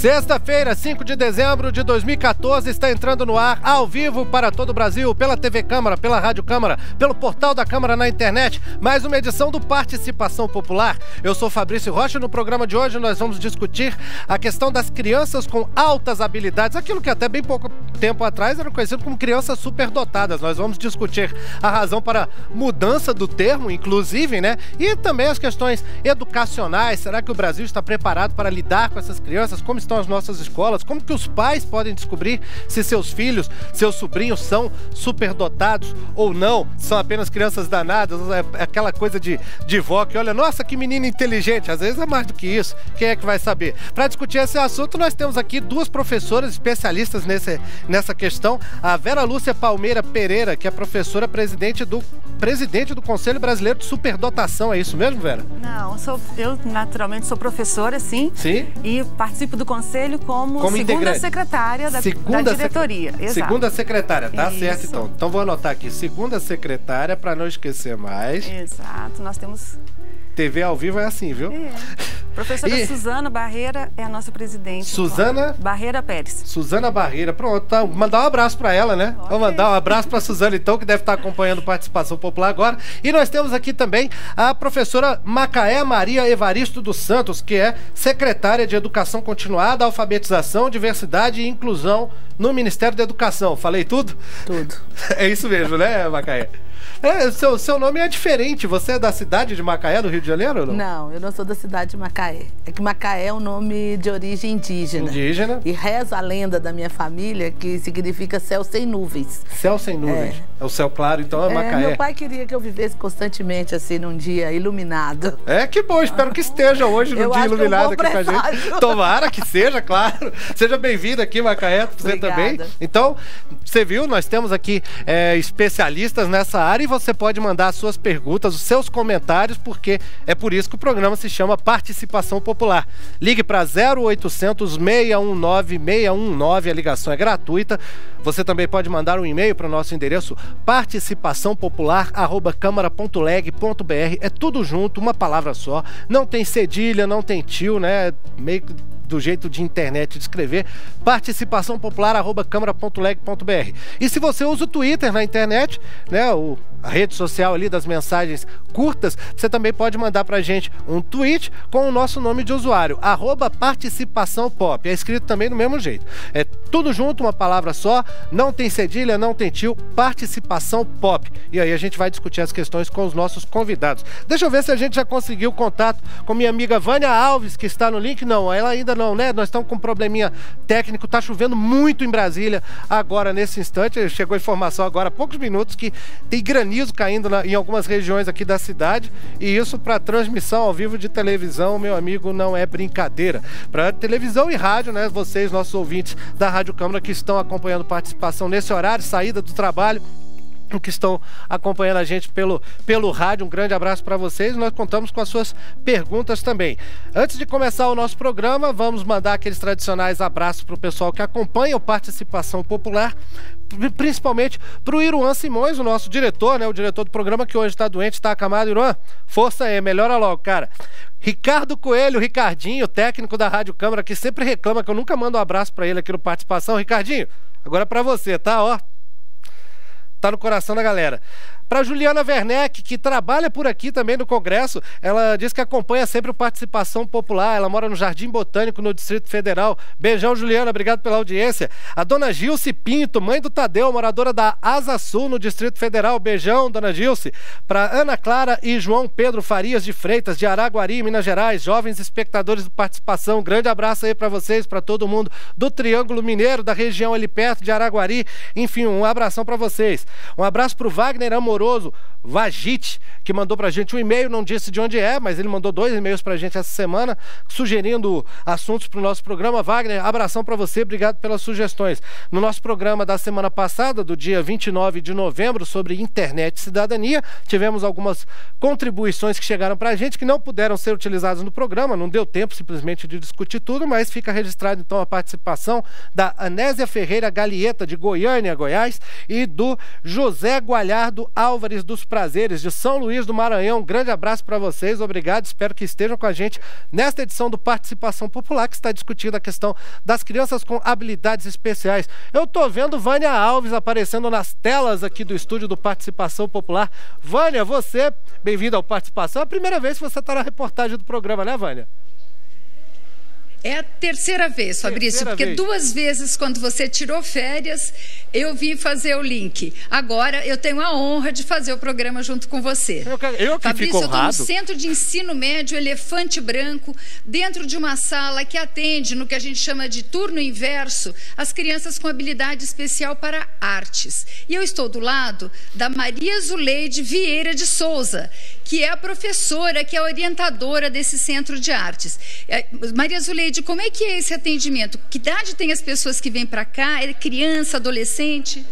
Sexta-feira, 5 de dezembro de 2014, está entrando no ar, ao vivo para todo o Brasil, pela TV Câmara, pela Rádio Câmara, pelo portal da Câmara na internet, mais uma edição do Participação Popular. Eu sou Fabrício Rocha e no programa de hoje nós vamos discutir a questão das crianças com altas habilidades, aquilo que até bem pouco tempo atrás era conhecido como crianças superdotadas. Nós vamos discutir a razão para mudança do termo, inclusive, né? E também as questões educacionais. Será que o Brasil está preparado para lidar com essas crianças? Como estão as nossas escolas? Como que os pais podem descobrir se seus filhos, seus sobrinhos são superdotados ou não? São apenas crianças danadas? É aquela coisa de vó que olha, nossa, que menina inteligente. Às vezes é mais do que isso. Quem é que vai saber? Para discutir esse assunto, nós temos aqui duas professoras especialistas nessa questão. A Vera Lúcia Palmeira Pereira, que é professora presidente do Conselho Brasileiro de Superdotação. É isso mesmo, Vera? Não, eu naturalmente sou professora, sim. Sim. E participo do Conselho como segunda integrante. Secretária da diretoria. Exato. Segunda secretária, tá Isso. certo então. Então vou anotar aqui, segunda secretária, para não esquecer mais. Exato, nós temos... TV ao vivo é assim, viu? É. Professora Suzana Barreira é a nossa presidente. Suzana? Barreira Pérez. Suzana Barreira, pronto, tá. Mandar um abraço para ela, né? Okay. Vou mandar um abraço para Suzana, então, que deve estar acompanhando Participação Popular agora. E nós temos aqui também a professora Macaé Maria Evaristo dos Santos, que é secretária de Educação Continuada, Alfabetização, Diversidade e Inclusão no Ministério da Educação. Falei tudo? Tudo. É isso mesmo, né, Macaé? Seu nome é diferente. Você é da cidade de Macaé, do Rio de Janeiro, ou não? Não, eu não sou da cidade de Macaé. É que Macaé é um nome de origem indígena. Indígena. E reza a lenda da minha família que significa céu sem nuvens. Céu sem nuvens. É o céu claro, então é Macaé. Meu pai queria que eu vivesse constantemente assim num dia iluminado. É, que bom, espero que esteja hoje num dia iluminado aqui com a gente. Tomara que seja, claro. Seja bem-vindo aqui, Macaé, você também. Então, você viu, nós temos aqui especialistas nessa área e você pode mandar as suas perguntas, os seus comentários, porque é por isso que o programa se chama Participação Popular. Ligue para 0800 619 619, a ligação é gratuita. Você também pode mandar um e-mail para o nosso endereço participaçãopopular@câmara.leg.br. É tudo junto, uma palavra só. Não tem cedilha, não tem tio, né? Meio que do jeito de internet de escrever, participaçãopopular@câmara.leg.br. E se você usa o Twitter na internet, né, a rede social ali das mensagens curtas, você também pode mandar pra gente um tweet com o nosso nome de usuário, @participaçãopop. É escrito também do mesmo jeito. É tudo junto, uma palavra só, não tem cedilha, não tem tio, Participação Pop. E aí a gente vai discutir as questões com os nossos convidados. Deixa eu ver se a gente já conseguiu contato com minha amiga Vânia Alves, que está no link. Não, ela ainda não, né? Nós estamos com um probleminha técnico, tá chovendo muito em Brasília agora, nesse instante. Chegou a informação agora há poucos minutos que tem granizo caindo em algumas regiões aqui da cidade, e isso para transmissão ao vivo de televisão, meu amigo, não é brincadeira. Para televisão e rádio, né? Vocês, nossos ouvintes da Rádio Câmara, que estão acompanhando participação nesse horário, saída do trabalho, que estão acompanhando a gente pelo rádio, um grande abraço para vocês. Nós contamos com as suas perguntas também. Antes de começar o nosso programa, vamos mandar aqueles tradicionais abraços para o pessoal que acompanha o Participação Popular, principalmente para o Iruan Simões, o nosso diretor, né? O diretor do programa, que hoje está doente, está acamado. Iruan, força aí, melhora logo, cara. Ricardo Coelho, Ricardinho, técnico da Rádio Câmara, que sempre reclama que eu nunca mando um abraço para ele aqui no Participação. Ricardinho, agora é para você, tá? Ó, tá no coração da galera. Para Juliana Werneck, que trabalha por aqui também no Congresso, ela diz que acompanha sempre o Participação Popular. Ela mora no Jardim Botânico, no Distrito Federal. Beijão, Juliana, obrigado pela audiência. A dona Gilce Pinto, mãe do Tadeu, moradora da Asa Sul, no Distrito Federal. Beijão, dona Gilce. Para Ana Clara e João Pedro Farias de Freitas, de Araguari, Minas Gerais, jovens espectadores do Participação. Grande abraço aí para vocês, para todo mundo do Triângulo Mineiro, da região ali perto de Araguari. Enfim, um abração para vocês. Um abraço para o Wagner Amoroso Vagite, que mandou pra gente um e-mail, não disse de onde é, mas ele mandou 2 e-mails pra gente essa semana, sugerindo assuntos pro nosso programa. Wagner, abração pra você, obrigado pelas sugestões. No nosso programa da semana passada, do dia 29 de novembro, sobre internet e cidadania, tivemos algumas contribuições que chegaram pra gente, que não puderam ser utilizadas no programa, não deu tempo simplesmente de discutir tudo, mas fica registrado então a participação da Anésia Ferreira Galieta, de Goiânia, Goiás, e do José Gualhardo Álvares dos Prazeres, de São Luís do Maranhão. Um grande abraço para vocês, obrigado, espero que estejam com a gente nesta edição do Participação Popular, que está discutindo a questão das crianças com habilidades especiais. Eu tô vendo Vânia Alves aparecendo nas telas aqui do estúdio do Participação Popular. Vânia, você, bem-vinda ao Participação, é a primeira vez que você está na reportagem do programa, né, Vânia? É a terceira vez, Fabrício, porque 2 vezes, quando você tirou férias, eu vim fazer o link. Agora, eu tenho a honra de fazer o programa junto com você. Eu que Fabrício, fico honrado. eu estou no Centro de Ensino Médio Elefante Branco, dentro de uma sala que atende, no que a gente chama de turno inverso, as crianças com habilidade especial para artes. E eu estou do lado da Maria Zuleide Vieira de Souza, que é a professora, que é a orientadora desse Centro de Artes. Maria Zuleide, como é que é esse atendimento? Que idade tem as pessoas que vêm para cá? É criança, adolescente?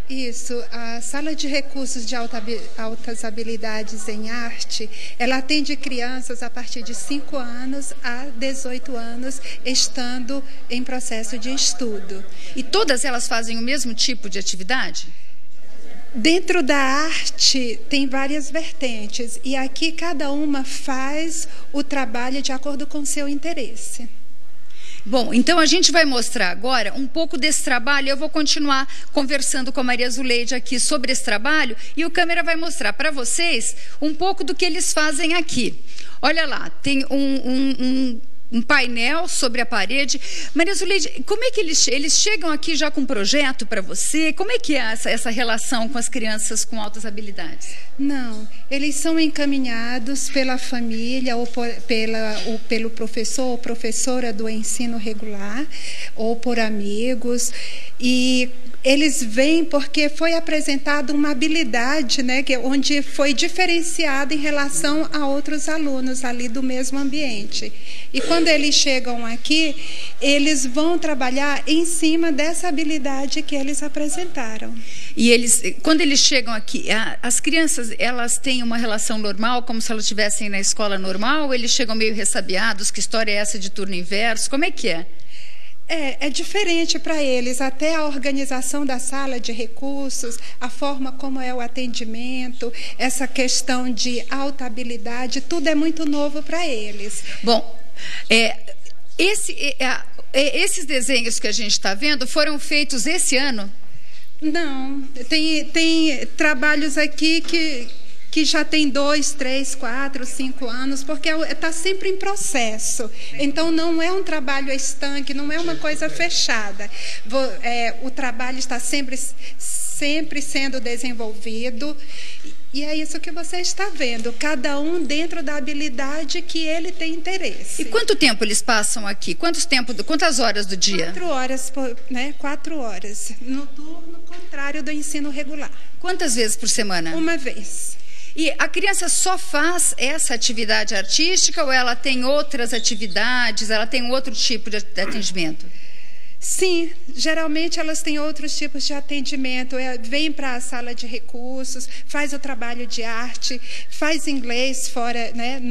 Isso, a Sala de Recursos de Altas Habilidades em Arte, ela atende crianças a partir de 5 anos a 18 anos, estando em processo de estudo. E todas elas fazem o mesmo tipo de atividade? Dentro da arte tem várias vertentes e aqui cada uma faz o trabalho de acordo com o seu interesse. Bom, então a gente vai mostrar agora um pouco desse trabalho. Eu vou continuar conversando com a Maria Zuleide aqui sobre esse trabalho e o câmera vai mostrar para vocês um pouco do que eles fazem aqui. Olha lá, tem um painel sobre a parede. Maria Zuleide, como é que eles chegam aqui já com um projeto para você? Como é que é essa relação com as crianças com altas habilidades? Não, eles são encaminhados pela família ou pelo professor ou professora do ensino regular ou por amigos, e eles vêm porque foi apresentada uma habilidade, né, onde foi diferenciada em relação a outros alunos ali do mesmo ambiente. E quando eles chegam aqui, eles vão trabalhar em cima dessa habilidade que eles apresentaram. E quando eles chegam aqui, as crianças, elas têm uma relação normal, como se elas estivessem na escola normal, ou eles chegam meio ressabiados? Que história é essa de turno inverso? Como é que é? É diferente para eles, até a organização da sala de recursos, a forma como é o atendimento, essa questão de alta habilidade, tudo é muito novo para eles. Bom, esses desenhos que a gente está vendo foram feitos esse ano? Não, tem trabalhos aqui que já tem 2, 3, 4, 5 anos, porque está sempre em processo. Então, não é um trabalho estanque, não é uma coisa fechada. O trabalho está sempre sendo desenvolvido, e é isso que você está vendo, cada um dentro da habilidade que ele tem interesse. E quanto tempo eles passam aqui? Quantas horas do dia? 4 horas, né? 4 horas, no turno contrário do ensino regular. Quantas vezes por semana? Uma vez. E a criança só faz essa atividade artística ou ela tem outras atividades, ela tem outro tipo de atendimento? Sim, geralmente elas têm outros tipos de atendimento. Vem para a sala de recursos, faz o trabalho de arte, faz inglês fora, né,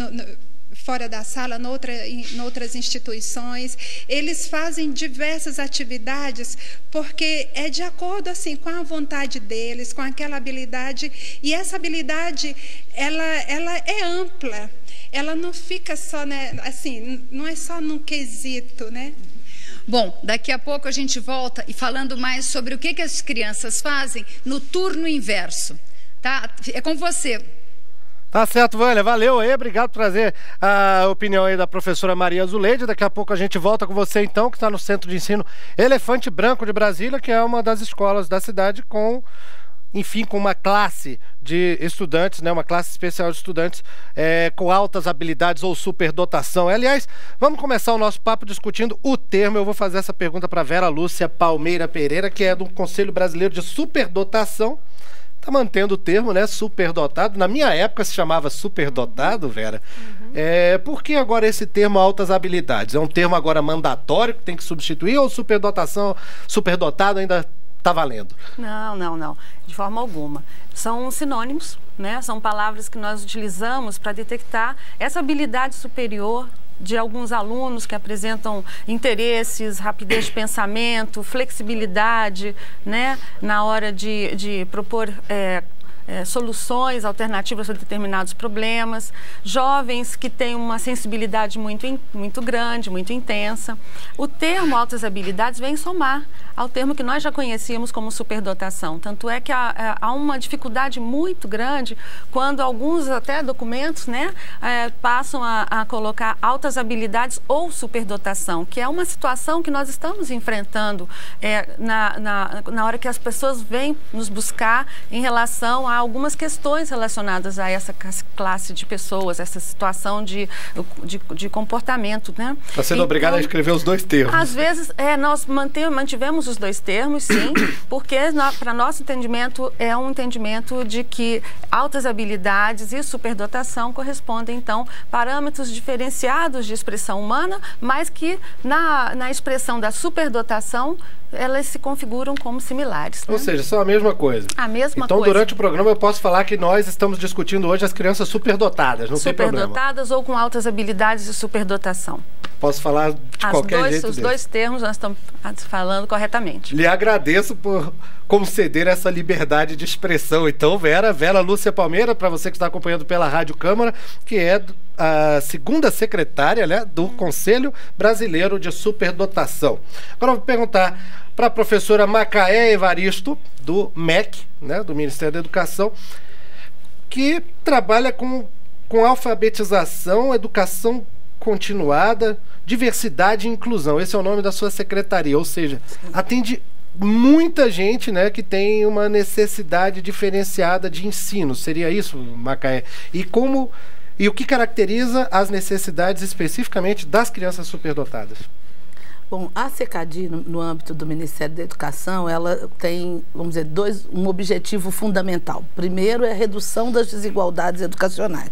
fora da sala, em outras instituições. Eles fazem diversas atividades porque é de acordo assim com a vontade deles, com aquela habilidade. E essa habilidade, ela é ampla. Ela não fica só, né, assim, não é só num quesito, né? Bom, daqui a pouco a gente volta e falando mais sobre o que as crianças fazem no turno inverso, tá? É com você. Tá certo, Vânia, valeu aí, obrigado por trazer a opinião aí da professora Maria Zuleide. Daqui a pouco a gente volta com você então, que está no Centro de Ensino Elefante Branco de Brasília, que é uma das escolas da cidade com uma classe de estudantes, né, uma classe especial de estudantes com altas habilidades ou superdotação. Aliás, vamos começar o nosso papo discutindo o termo. Eu vou fazer essa pergunta para Vera Lúcia Palmeira Pereira, que é do Conselho Brasileiro de Superdotação. Está mantendo o termo, né, superdotado. Na minha época se chamava superdotado, Vera. Por que agora esse termo altas habilidades? É um termo agora mandatório que tem que substituir ou superdotação, superdotado ainda está valendo? Não, de forma alguma. São sinônimos, né? São palavras que nós utilizamos para detectar essa habilidade superior de alguns alunos que apresentam interesses, rapidez de pensamento, flexibilidade, né? Na hora de propor soluções alternativas a determinados problemas, jovens que têm uma sensibilidade muito grande, muito intensa. O termo altas habilidades vem somar ao termo que nós já conhecíamos como superdotação. Tanto é que há uma dificuldade muito grande quando alguns até documentos, né, passam a colocar altas habilidades ou superdotação, que é uma situação que nós estamos enfrentando na hora que as pessoas vêm nos buscar em relação a algumas questões relacionadas a essa classe de pessoas, essa situação de comportamento, né? Está sendo obrigada a escrever os dois termos. Às vezes, nós mantivemos os dois termos, sim, porque para nosso entendimento é um entendimento de que altas habilidades e superdotação correspondem, então, parâmetros diferenciados de expressão humana, mas que na expressão da superdotação elas se configuram como similares. Né? Ou seja, são a mesma coisa. A mesma então, coisa. durante o programa, eu posso falar que nós estamos discutindo hoje as crianças superdotadas, não tem problema. Superdotadas ou com altas habilidades de superdotação. Posso falar de qualquer jeito Os dois termos nós estamos falando corretamente. Lhe agradeço por conceder essa liberdade de expressão. Então, Vera Lúcia Palmeira, para você que está acompanhando pela Rádio Câmara, que é a segunda secretária, né, do Conselho Brasileiro de Superdotação. Agora eu vou perguntar para a professora Macaé Evaristo, do MEC, né, do Ministério da Educação, que trabalha com alfabetização, educação continuada, diversidade e inclusão. Esse é o nome da sua secretaria, ou seja, atende muita gente, né, que tem uma necessidade diferenciada de ensino. Seria isso, Macaé? E o que caracteriza as necessidades especificamente das crianças superdotadas? Bom, a CECADI, no âmbito do Ministério da Educação, ela tem, vamos dizer, um objetivo fundamental. Primeiro é a redução das desigualdades educacionais.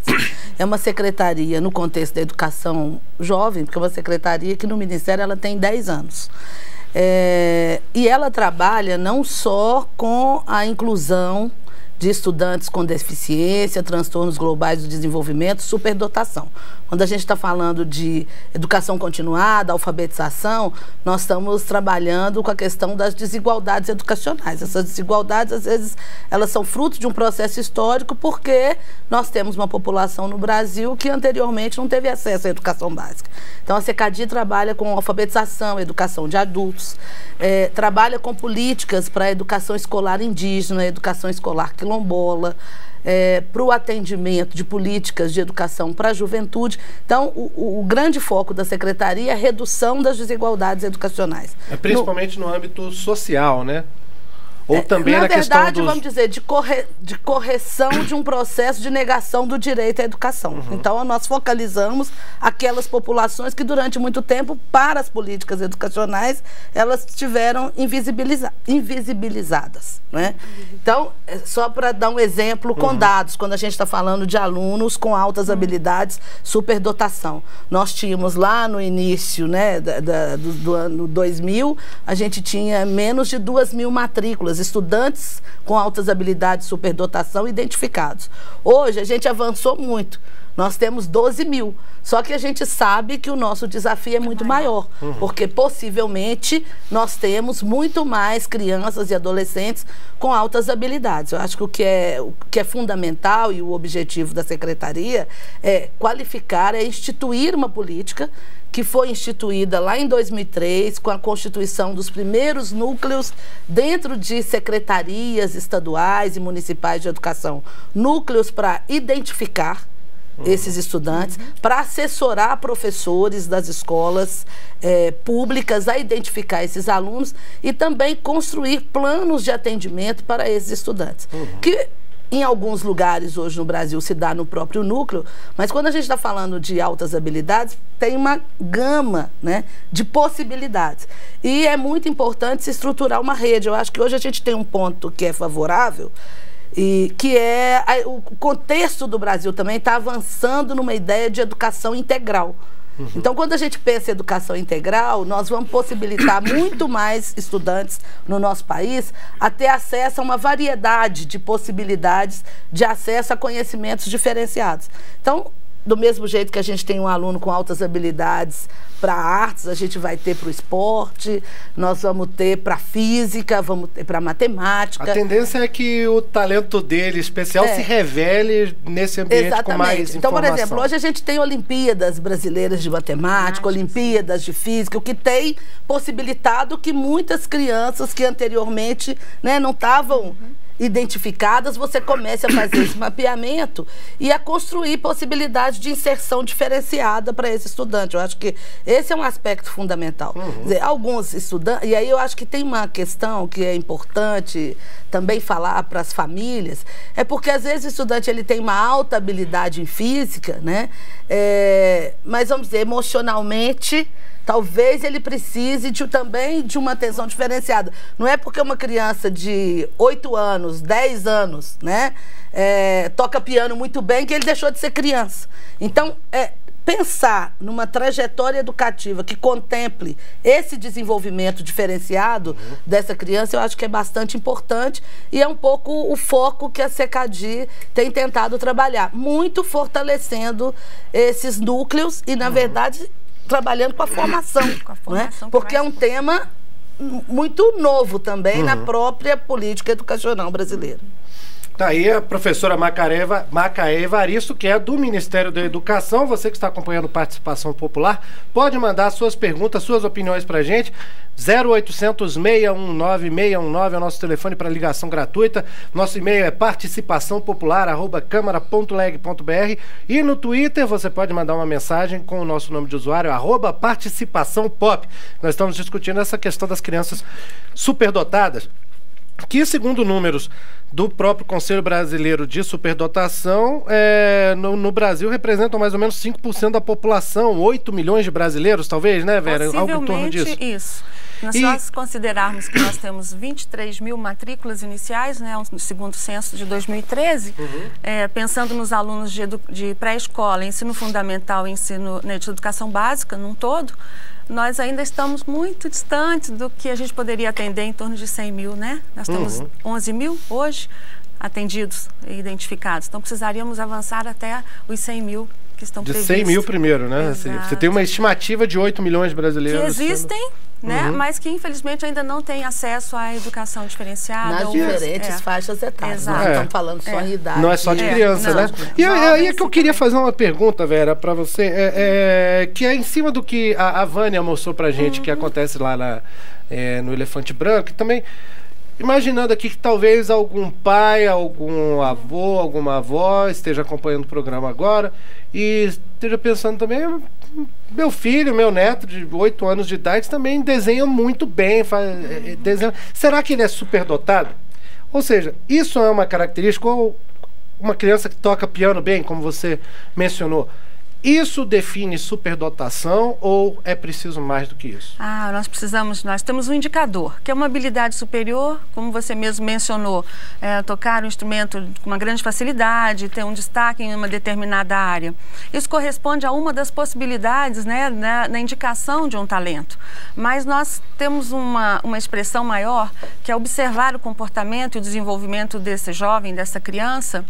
É uma secretaria, no contexto da educação jovem, porque é uma secretaria que no Ministério ela tem 10 anos. E ela trabalha não só com a inclusão de estudantes com deficiência, transtornos globais do desenvolvimento, superdotação. Quando a gente está falando de educação continuada, alfabetização, nós estamos trabalhando com a questão das desigualdades educacionais. Essas desigualdades, às vezes, elas são fruto de um processo histórico porque nós temos uma população no Brasil que anteriormente não teve acesso à educação básica. Então, a CECADI trabalha com alfabetização, educação de adultos, trabalha com políticas para a educação escolar indígena, educação escolar quilombola, para o atendimento de políticas de educação para a juventude. Então, o grande foco da secretaria é a redução das desigualdades educacionais. Principalmente no âmbito social, né? Ou também na questão verdade, vamos dizer, de correção de um processo de negação do direito à educação. Uhum. Então, nós focalizamos aquelas populações que, durante muito tempo, para as políticas educacionais, elas estiveram invisibilizadas. Né? Então, só para dar um exemplo com dados, quando a gente está falando de alunos com altas habilidades, superdotação. Nós tínhamos lá no início, né, do ano 2000, a gente tinha menos de 2.000 matrículas, estudantes com altas habilidades, superdotação identificados. Hoje a gente avançou muito, nós temos 12.000, só que a gente sabe que o nosso desafio é muito maior, porque possivelmente nós temos muito mais crianças e adolescentes com altas habilidades. Eu acho que o que é fundamental e o objetivo da secretaria é qualificar, é instituir uma política que foi instituída lá em 2003, com a constituição dos primeiros núcleos dentro de secretarias estaduais e municipais de educação. Núcleos para identificar esses estudantes, para assessorar professores das escolas públicas a identificar esses alunos e também construir planos de atendimento para esses estudantes. Que em alguns lugares hoje no Brasil se dá no próprio núcleo, mas quando a gente está falando de altas habilidades, tem uma gama, né, de possibilidades. E é muito importante se estruturar uma rede. Eu acho que hoje a gente tem um ponto que é favorável, e que o contexto do Brasil também está avançando numa ideia de educação integral. Então, quando a gente pensa em educação integral, nós vamos possibilitar muito mais estudantes no nosso país a ter acesso a uma variedade de possibilidades de acesso a conhecimentos diferenciados. Então, do mesmo jeito que a gente tem um aluno com altas habilidades para artes, a gente vai ter para o esporte, nós vamos ter para física, vamos ter para matemática. A tendência é que o talento dele especial se revele nesse ambiente com mais informação. Então, por exemplo, hoje a gente tem Olimpíadas brasileiras de matemática, Olimpíadas de física, o que tem possibilitado que muitas crianças que anteriormente, né, não estavam identificadas, você comece a fazer esse mapeamento e a construir possibilidades de inserção diferenciada para esse estudante. Eu acho que esse é um aspecto fundamental. Quer dizer, alguns estudantes, e aí eu acho que tem uma questão que é importante também falar para as famílias, é porque às vezes o estudante ele tem uma alta habilidade em física, né? Mas vamos dizer, emocionalmente, talvez ele precise também de uma atenção diferenciada. Não é porque uma criança de 8 anos, 10 anos, né, toca piano muito bem que ele deixou de ser criança. Então, pensar numa trajetória educativa que contemple esse desenvolvimento diferenciado dessa criança, eu acho que é bastante importante e é um pouco o foco que a CECADI tem tentado trabalhar, muito fortalecendo esses núcleos e, na verdade, trabalhando com a formação, né? Porque é um tema muito novo também na própria política educacional brasileira. Tá aí a professora Macaé Evaristo, que é do Ministério da Educação. Você que está acompanhando Participação Popular, pode mandar suas perguntas, suas opiniões para a gente. 0800 619 619 é o nosso telefone para ligação gratuita. Nosso e-mail é participaçãopopular@câmara.leg.br e no Twitter você pode mandar uma mensagem com o nosso nome de usuário, @participaçãopop. Nós estamos discutindo essa questão das crianças superdotadas, que, segundo números do próprio Conselho Brasileiro de Superdotação, no Brasil representam mais ou menos 5% da população, 8 milhões de brasileiros, talvez, né, Vera? Algo em torno disso. Isso. Se nós considerarmos que nós temos 23 mil matrículas iniciais, né, no segundo censo de 2013, pensando nos alunos de pré-escola, ensino fundamental e ensino de educação básica num todo, nós ainda estamos muito distantes do que a gente poderia atender, em torno de 100 mil, né? Nós temos 11 mil hoje atendidos e identificados. Então, precisaríamos avançar até os 100 mil que estão previstos. De 100 mil primeiro, né? Exato. Você tem uma estimativa de 8 milhões de brasileiros. Que existem, né? Mas que, infelizmente, ainda não têm acesso à educação diferenciada. Nas diferentes faixas etárias. Nós estamos falando só em idade. Não é só de criança, né? E aí é que eu queria fazer uma pergunta, Vera, para você, que é em cima do que a Vânia mostrou pra gente, que acontece lá no Elefante Branco, e também imaginando aqui que talvez algum pai, algum avô, alguma avó esteja acompanhando o programa agora e esteja pensando também, meu filho, meu neto de 8 anos de idade também desenha muito bem, desenha. Será que ele é superdotado? Ou seja, isso é uma característica, ou uma criança que toca piano bem, como você mencionou, isso define superdotação ou é preciso mais do que isso? Nós temos um indicador, que é uma habilidade superior, como você mesmo mencionou, tocar um instrumento com uma grande facilidade, ter um destaque em uma determinada área. Isso corresponde a uma das possibilidades, né, na indicação de um talento. Mas nós temos uma expressão maior, que é observar o comportamento e o desenvolvimento desse jovem, dessa criança,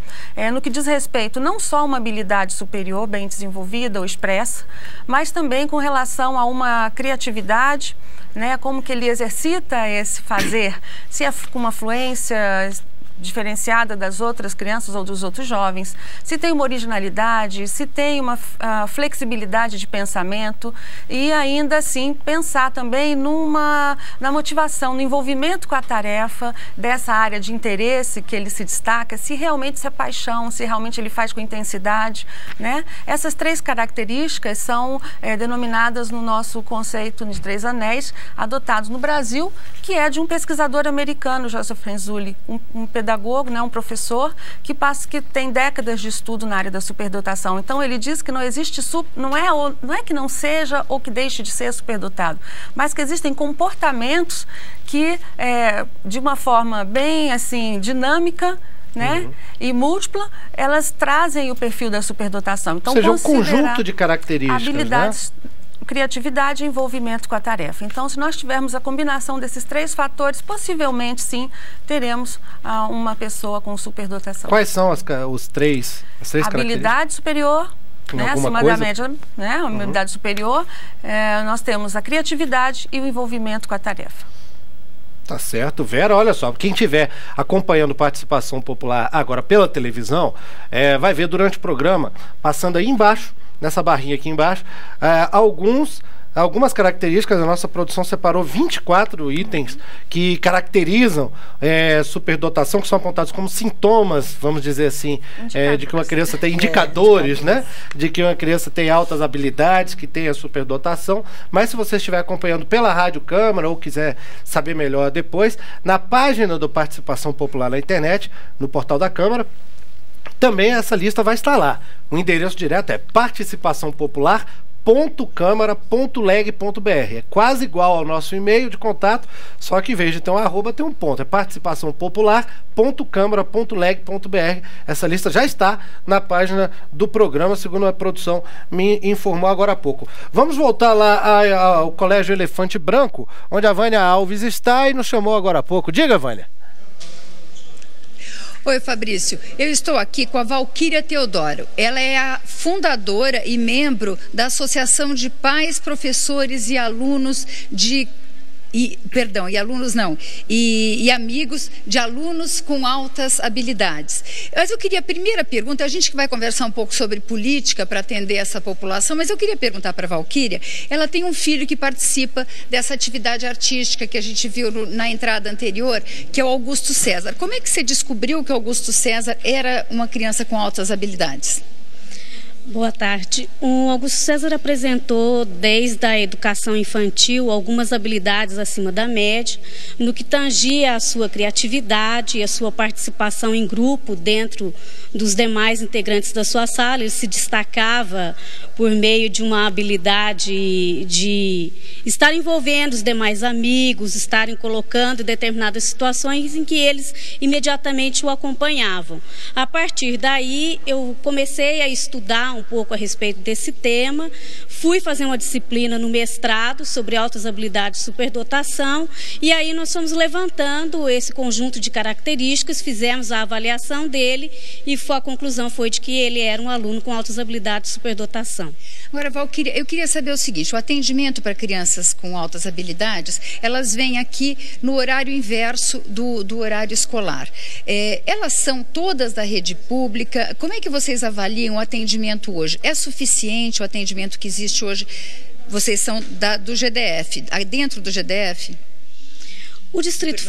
no que diz respeito não só a uma habilidade superior bem desenvolvida ou expressa, mas também com relação a uma criatividade, né, como que ele exercita esse fazer, se é com uma fluência diferenciada das outras crianças ou dos outros jovens, se tem uma originalidade, se tem uma flexibilidade de pensamento e ainda assim pensar também na motivação, no envolvimento com a tarefa dessa área de interesse que ele se destaca, se realmente isso é paixão, se realmente ele faz com intensidade, né? Essas 3 características são denominadas no nosso conceito de 3 anéis, adotados no Brasil, que é de um pesquisador americano, Joseph Renzulli, um pedagogo, né, um professor que tem décadas de estudo na área da superdotação. Então ele diz que não existe não é que não seja ou que deixe de ser superdotado, mas que existem comportamentos que de uma forma bem assim dinâmica, né, e múltipla, elas trazem o perfil da superdotação. Então, ou seja, um conjunto de características, habilidades, né? Criatividade e envolvimento com a tarefa. Então, se nós tivermos a combinação desses 3 fatores, possivelmente, sim, teremos uma pessoa com superdotação. Quais são as três características? Habilidade superior, Né, acima da média, né, uma habilidade superior, nós temos a criatividade e o envolvimento com a tarefa. Tá certo. Vera, olha só, quem estiver acompanhando Participação Popular agora pela televisão, vai ver durante o programa, passando aí embaixo, nessa barrinha aqui embaixo, algumas características. A nossa produção separou 24 itens que caracterizam superdotação, que são apontados como sintomas, vamos dizer assim, de que uma criança tem indicadores, né? De que uma criança tem altas habilidades, que tem a superdotação. Mas se você estiver acompanhando pela Rádio Câmara ou quiser saber melhor depois, na página do Participação Popular na internet, no portal da Câmara, também essa lista vai estar lá. O endereço direto é participaçãopopular.câmara.leg.br. É quase igual ao nosso e-mail de contato, só que em vez de ter um arroba, tem um ponto. É participaçãopopular.câmara.leg.br. Essa lista já está na página do programa, segundo a produção me informou agora há pouco. Vamos voltar lá ao Colégio Elefante Branco, onde a Vânia Alves está e nos chamou agora há pouco. Diga, Vânia. Oi, Fabrício. Eu estou aqui com a Valquíria Teodoro. Ela é a fundadora e membro da Associação de Pais, Professores e Alunos e amigos de alunos com altas habilidades. Mas eu queria, a primeira pergunta, a gente que vai conversar um pouco sobre política para atender essa população, mas eu queria perguntar para a Valquíria, ela tem um filho que participa dessa atividade artística que a gente viu na entrada anterior, que é o Augusto César. Como é que você descobriu que o Augusto César era uma criança com altas habilidades? Boa tarde. O Augusto César apresentou, desde a educação infantil, algumas habilidades acima da média, no que tangia a sua criatividade e a sua participação em grupo dentro dos demais integrantes da sua sala. Ele se destacava por meio de uma habilidade de estar envolvendo os demais amigos, estarem colocando determinadas situações em que eles imediatamente o acompanhavam. A partir daí, eu comecei a estudar um pouco a respeito desse tema, fui fazer uma disciplina no mestrado sobre altas habilidades e superdotação, e aí nós fomos levantando esse conjunto de características, fizemos a avaliação dele e a conclusão foi de que ele era um aluno com altas habilidades e superdotação. Agora, Valquíria, eu queria saber o seguinte, o atendimento para crianças com altas habilidades, elas vêm aqui no horário inverso do horário escolar. Elas são todas da rede pública? Como é que vocês avaliam o atendimento hoje? É suficiente o atendimento que existe hoje? Vocês são do GDF, dentro do GDF? O Distrito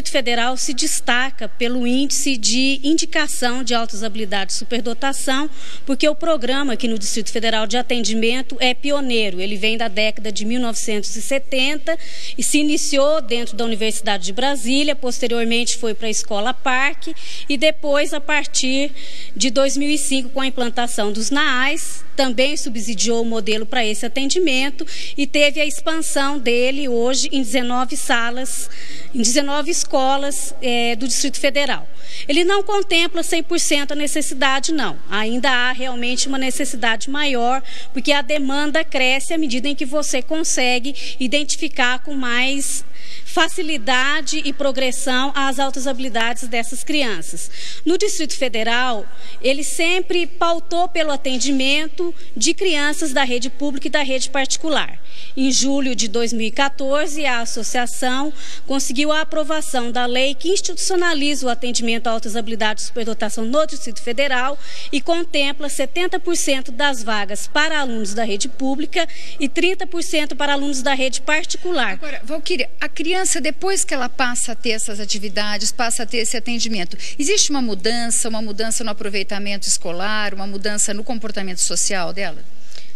Federal se destaca pelo índice de indicação de altas habilidades e superdotação, porque o programa aqui no Distrito Federal de atendimento é pioneiro. Ele vem da década de 1970 e se iniciou dentro da Universidade de Brasília, posteriormente foi para a Escola Parque e depois, a partir de 2005, com a implantação dos NAAIs, também subsidiou o modelo para esse atendimento e teve a expansão dele hoje em 19 salas, em 19 escolas do Distrito Federal. Ele não contempla 100% a necessidade, não. Ainda há realmente uma necessidade maior, porque a demanda cresce à medida em que você consegue identificar com mais facilidade e progressão às altas habilidades dessas crianças. No Distrito Federal, ele sempre pautou pelo atendimento de crianças da rede pública e da rede particular. Em julho de 2014, a associação conseguiu a aprovação da lei que institucionaliza o atendimento a altas habilidades e superdotação no Distrito Federal e contempla 70% das vagas para alunos da rede pública e 30% para alunos da rede particular. Agora, Valquíria, a criança, depois que ela passa a ter essas atividades, passa a ter esse atendimento, existe uma mudança no aproveitamento escolar, uma mudança no comportamento social dela?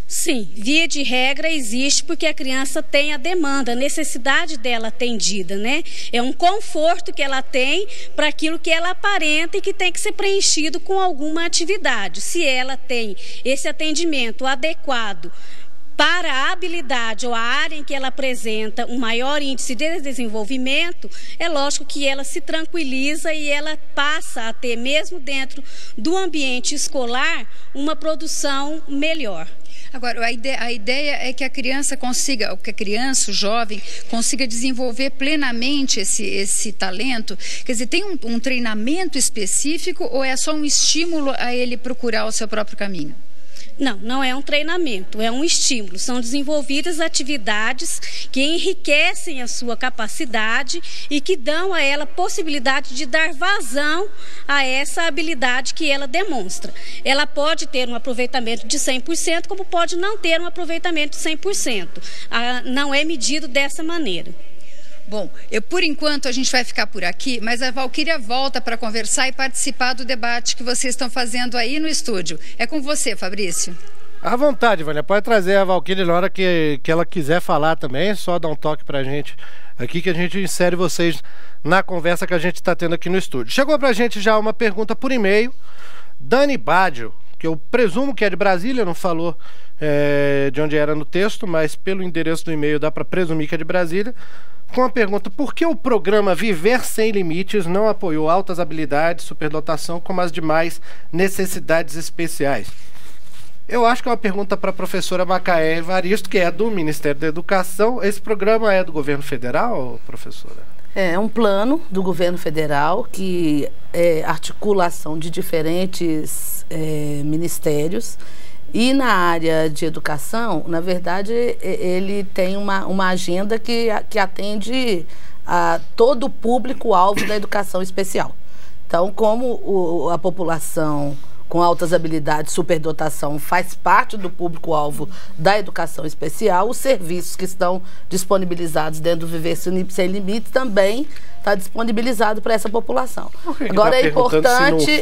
Sim, via de regra existe porque a criança tem a demanda, a necessidade dela atendida, né? É um conforto que ela tem para aquilo que ela aparenta e que tem que ser preenchido com alguma atividade. Se ela tem esse atendimento adequado para a habilidade ou a área em que ela apresenta um maior índice de desenvolvimento, é lógico que ela se tranquiliza e ela passa a ter, mesmo dentro do ambiente escolar, uma produção melhor. Agora, a ideia é que a criança consiga, que a criança, o jovem, consiga desenvolver plenamente esse talento. Quer dizer, tem um treinamento específico ou é só um estímulo a ele procurar o seu próprio caminho? Não, não é um treinamento, é um estímulo. São desenvolvidas atividades que enriquecem a sua capacidade e que dão a ela possibilidade de dar vazão a essa habilidade que ela demonstra. Ela pode ter um aproveitamento de 100%, como pode não ter um aproveitamento de 100%. Não é medido dessa maneira. Bom, por enquanto a gente vai ficar por aqui, mas a Valquíria volta para conversar e participar do debate que vocês estão fazendo aí no estúdio. É com você, Fabrício. À vontade, Vânia. Pode trazer a Valquíria na hora que ela quiser falar também. É só dar um toque pra gente aqui que a gente insere vocês na conversa que a gente está tendo aqui no estúdio. Chegou pra gente já uma pergunta por e-mail. Dani Badio, que eu presumo que é de Brasília, não falou de onde era no texto, mas pelo endereço do e-mail dá para presumir que é de Brasília, com a pergunta: por que o programa Viver Sem Limites não apoiou altas habilidades, superdotação, como as demais necessidades especiais? Eu acho que é uma pergunta para a professora Macaé Evaristo, que é do Ministério da Educação. Esse programa é do governo federal, professora? É um plano do governo federal que é articulação de diferentes ministérios. E na área de educação, na verdade, ele tem uma agenda que atende a todo o público-alvo da educação especial. Então, como a população com altas habilidades, superdotação, faz parte do público-alvo da educação especial, os serviços que estão disponibilizados dentro do Viver Sem Limites também está disponibilizado para essa população. Agora é importante,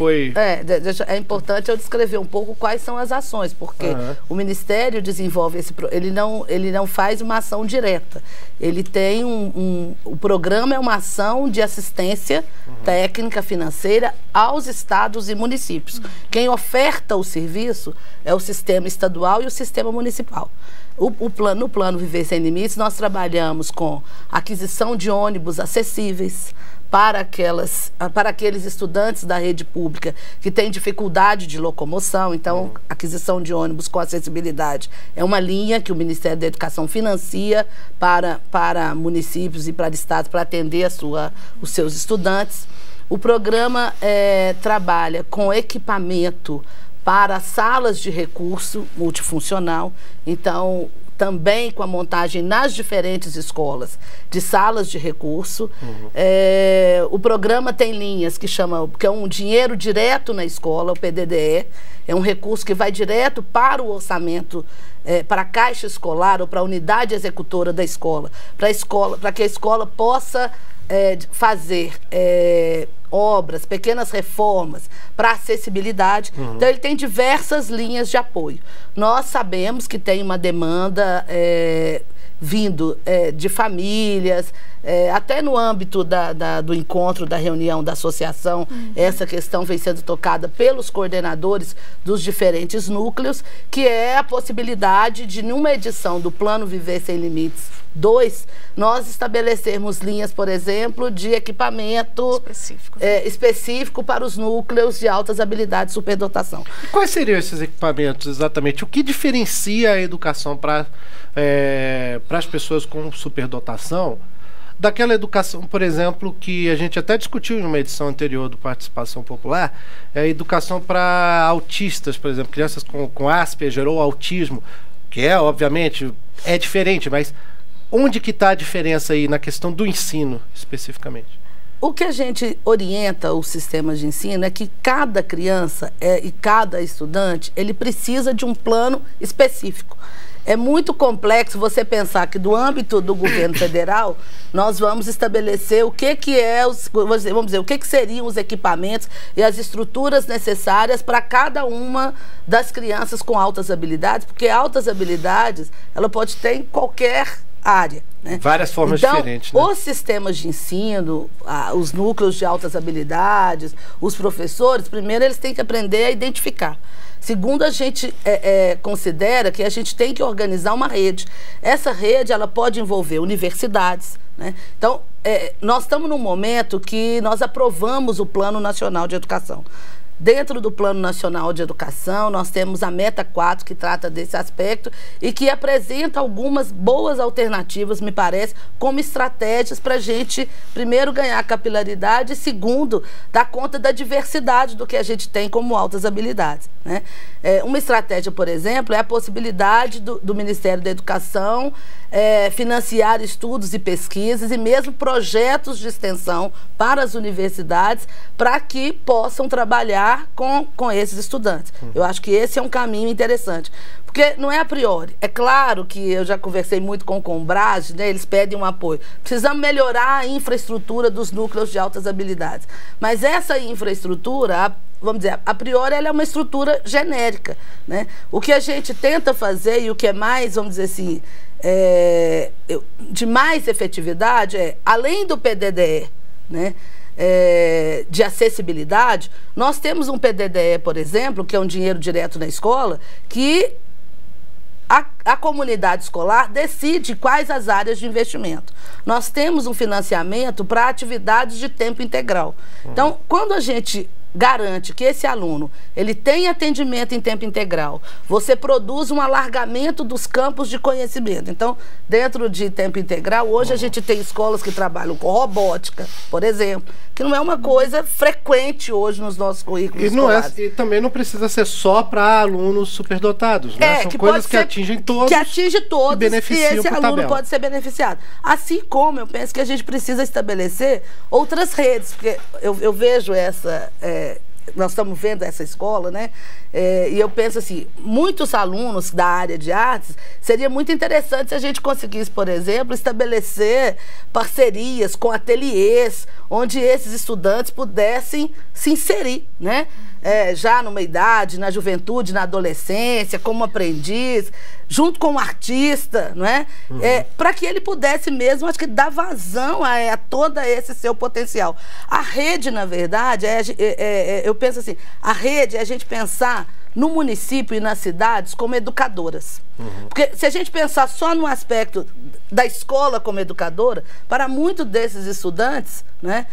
é importante eu descrever um pouco quais são as ações, porque o Ministério desenvolve ele não faz uma ação direta. Ele tem o programa é uma ação de assistência técnica financeira aos estados e municípios. Quem oferta o serviço é o sistema estadual e o sistema municipal. No plano Viver Sem Limites, nós trabalhamos com aquisição de ônibus acessíveis para aqueles estudantes da rede pública que têm dificuldade de locomoção. Então, aquisição de ônibus com acessibilidade é uma linha que o Ministério da Educação financia para municípios e para estados para atender os seus estudantes. O programa trabalha com equipamento para salas de recurso multifuncional, então também com a montagem nas diferentes escolas de salas de recurso. O programa tem linhas que é um dinheiro direto na escola, o PDDE, é um recurso que vai direto para o orçamento, para a caixa escolar ou para a unidade executora da escola, para que a escola possa fazer obras, pequenas reformas para acessibilidade. Então, ele tem diversas linhas de apoio. Nós sabemos que tem uma demanda vindo de famílias, até no âmbito do encontro, da reunião da associação, essa questão vem sendo tocada pelos coordenadores dos diferentes núcleos, que é a possibilidade de, numa edição do Plano Viver Sem Limites 2, nós estabelecermos linhas, por exemplo, de equipamento específico para os núcleos de altas habilidades de superdotação. E quais seriam esses equipamentos exatamente? O que diferencia a educação para as pessoas com superdotação daquela educação, por exemplo, que a gente até discutiu em uma edição anterior do Participação Popular, a educação para autistas, por exemplo, crianças com Asperger ou autismo, que obviamente, é diferente, mas onde que está a diferença aí na questão do ensino, especificamente? O que a gente orienta os sistemas de ensino é que cada criança e cada estudante, ele precisa de um plano específico. É muito complexo você pensar que do âmbito do governo federal, nós vamos estabelecer o que seriam os equipamentos e as estruturas necessárias para cada uma das crianças com altas habilidades, porque altas habilidades, ela pode ter em qualquer área, né? Várias formas diferentes, né? Os sistemas de ensino, os núcleos de altas habilidades, os professores, primeiro eles têm que aprender a identificar. Segundo, a gente considera que a gente tem que organizar uma rede. Essa rede, ela pode envolver universidades, né? Então, nós estamos num momento que nós aprovamos o Plano Nacional de Educação. Dentro do Plano Nacional de Educação, nós temos a Meta 4, que trata desse aspecto e que apresenta algumas boas alternativas, me parece, como estratégias para a gente, primeiro, ganhar capilaridade e, segundo, dar conta da diversidade do que a gente tem como altas habilidades, né? Uma estratégia, por exemplo, é a possibilidade do Ministério da Educação financiar estudos e pesquisas e mesmo projetos de extensão para as universidades para que possam trabalhar com esses estudantes. Eu acho que esse é um caminho interessante. Porque não é a priori. É claro que eu já conversei muito com o Combrage, né? Eles pedem um apoio. Precisamos melhorar a infraestrutura dos núcleos de altas habilidades. Mas essa infraestrutura, vamos dizer, a priori ela é uma estrutura genérica, né? O que a gente tenta fazer e o que é mais, vamos dizer assim, de mais efetividade além do PDDE, né? De acessibilidade, nós temos um PDDE, por exemplo, que é um dinheiro direto na escola, que a comunidade escolar decide quais as áreas de investimento. Nós temos um financiamento para atividades de tempo integral. Então, quando a gente garante que esse aluno ele tem atendimento em tempo integral, você produz um alargamento dos campos de conhecimento. Então, dentro de tempo integral, hoje a gente tem escolas que trabalham com robótica, por exemplo, que não é uma coisa frequente hoje nos nossos currículos escolares. E também não precisa ser só para alunos superdotados, né? São coisas que atingem todos. Que atinge todos e esse aluno pode ser beneficiado. Assim como eu penso que a gente precisa estabelecer outras redes, porque eu vejo nós estamos vendo essa escola, né? E eu penso assim, muitos alunos da área de artes, seria muito interessante se a gente conseguisse, por exemplo, estabelecer parcerias com ateliês, onde esses estudantes pudessem se inserir, né? Já numa idade, na juventude, na adolescência, como aprendiz, junto com o artista, não é? Para que ele pudesse mesmo, acho que, dar vazão a todo esse seu potencial. A rede, na verdade, eu penso assim, a rede é a gente pensar no município e nas cidades como educadoras. Porque se a gente pensar só no aspecto da escola como educadora, para muitos desses estudantes, né,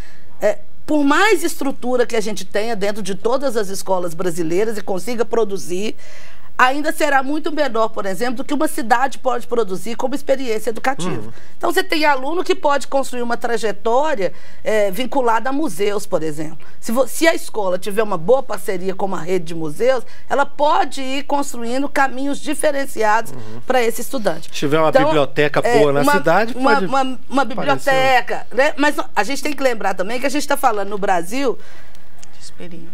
por mais estrutura que a gente tenha dentro de todas as escolas brasileiras e consiga produzir, ainda será muito menor, por exemplo, do que uma cidade pode produzir como experiência educativa. Então, você tem aluno que pode construir uma trajetória vinculada a museus, por exemplo. Se a escola tiver uma boa parceria com uma rede de museus, ela pode ir construindo caminhos diferenciados para esse estudante. Se tiver uma biblioteca boa na cidade, pode uma biblioteca, né? Mas a gente tem que lembrar também que a gente está falando no Brasil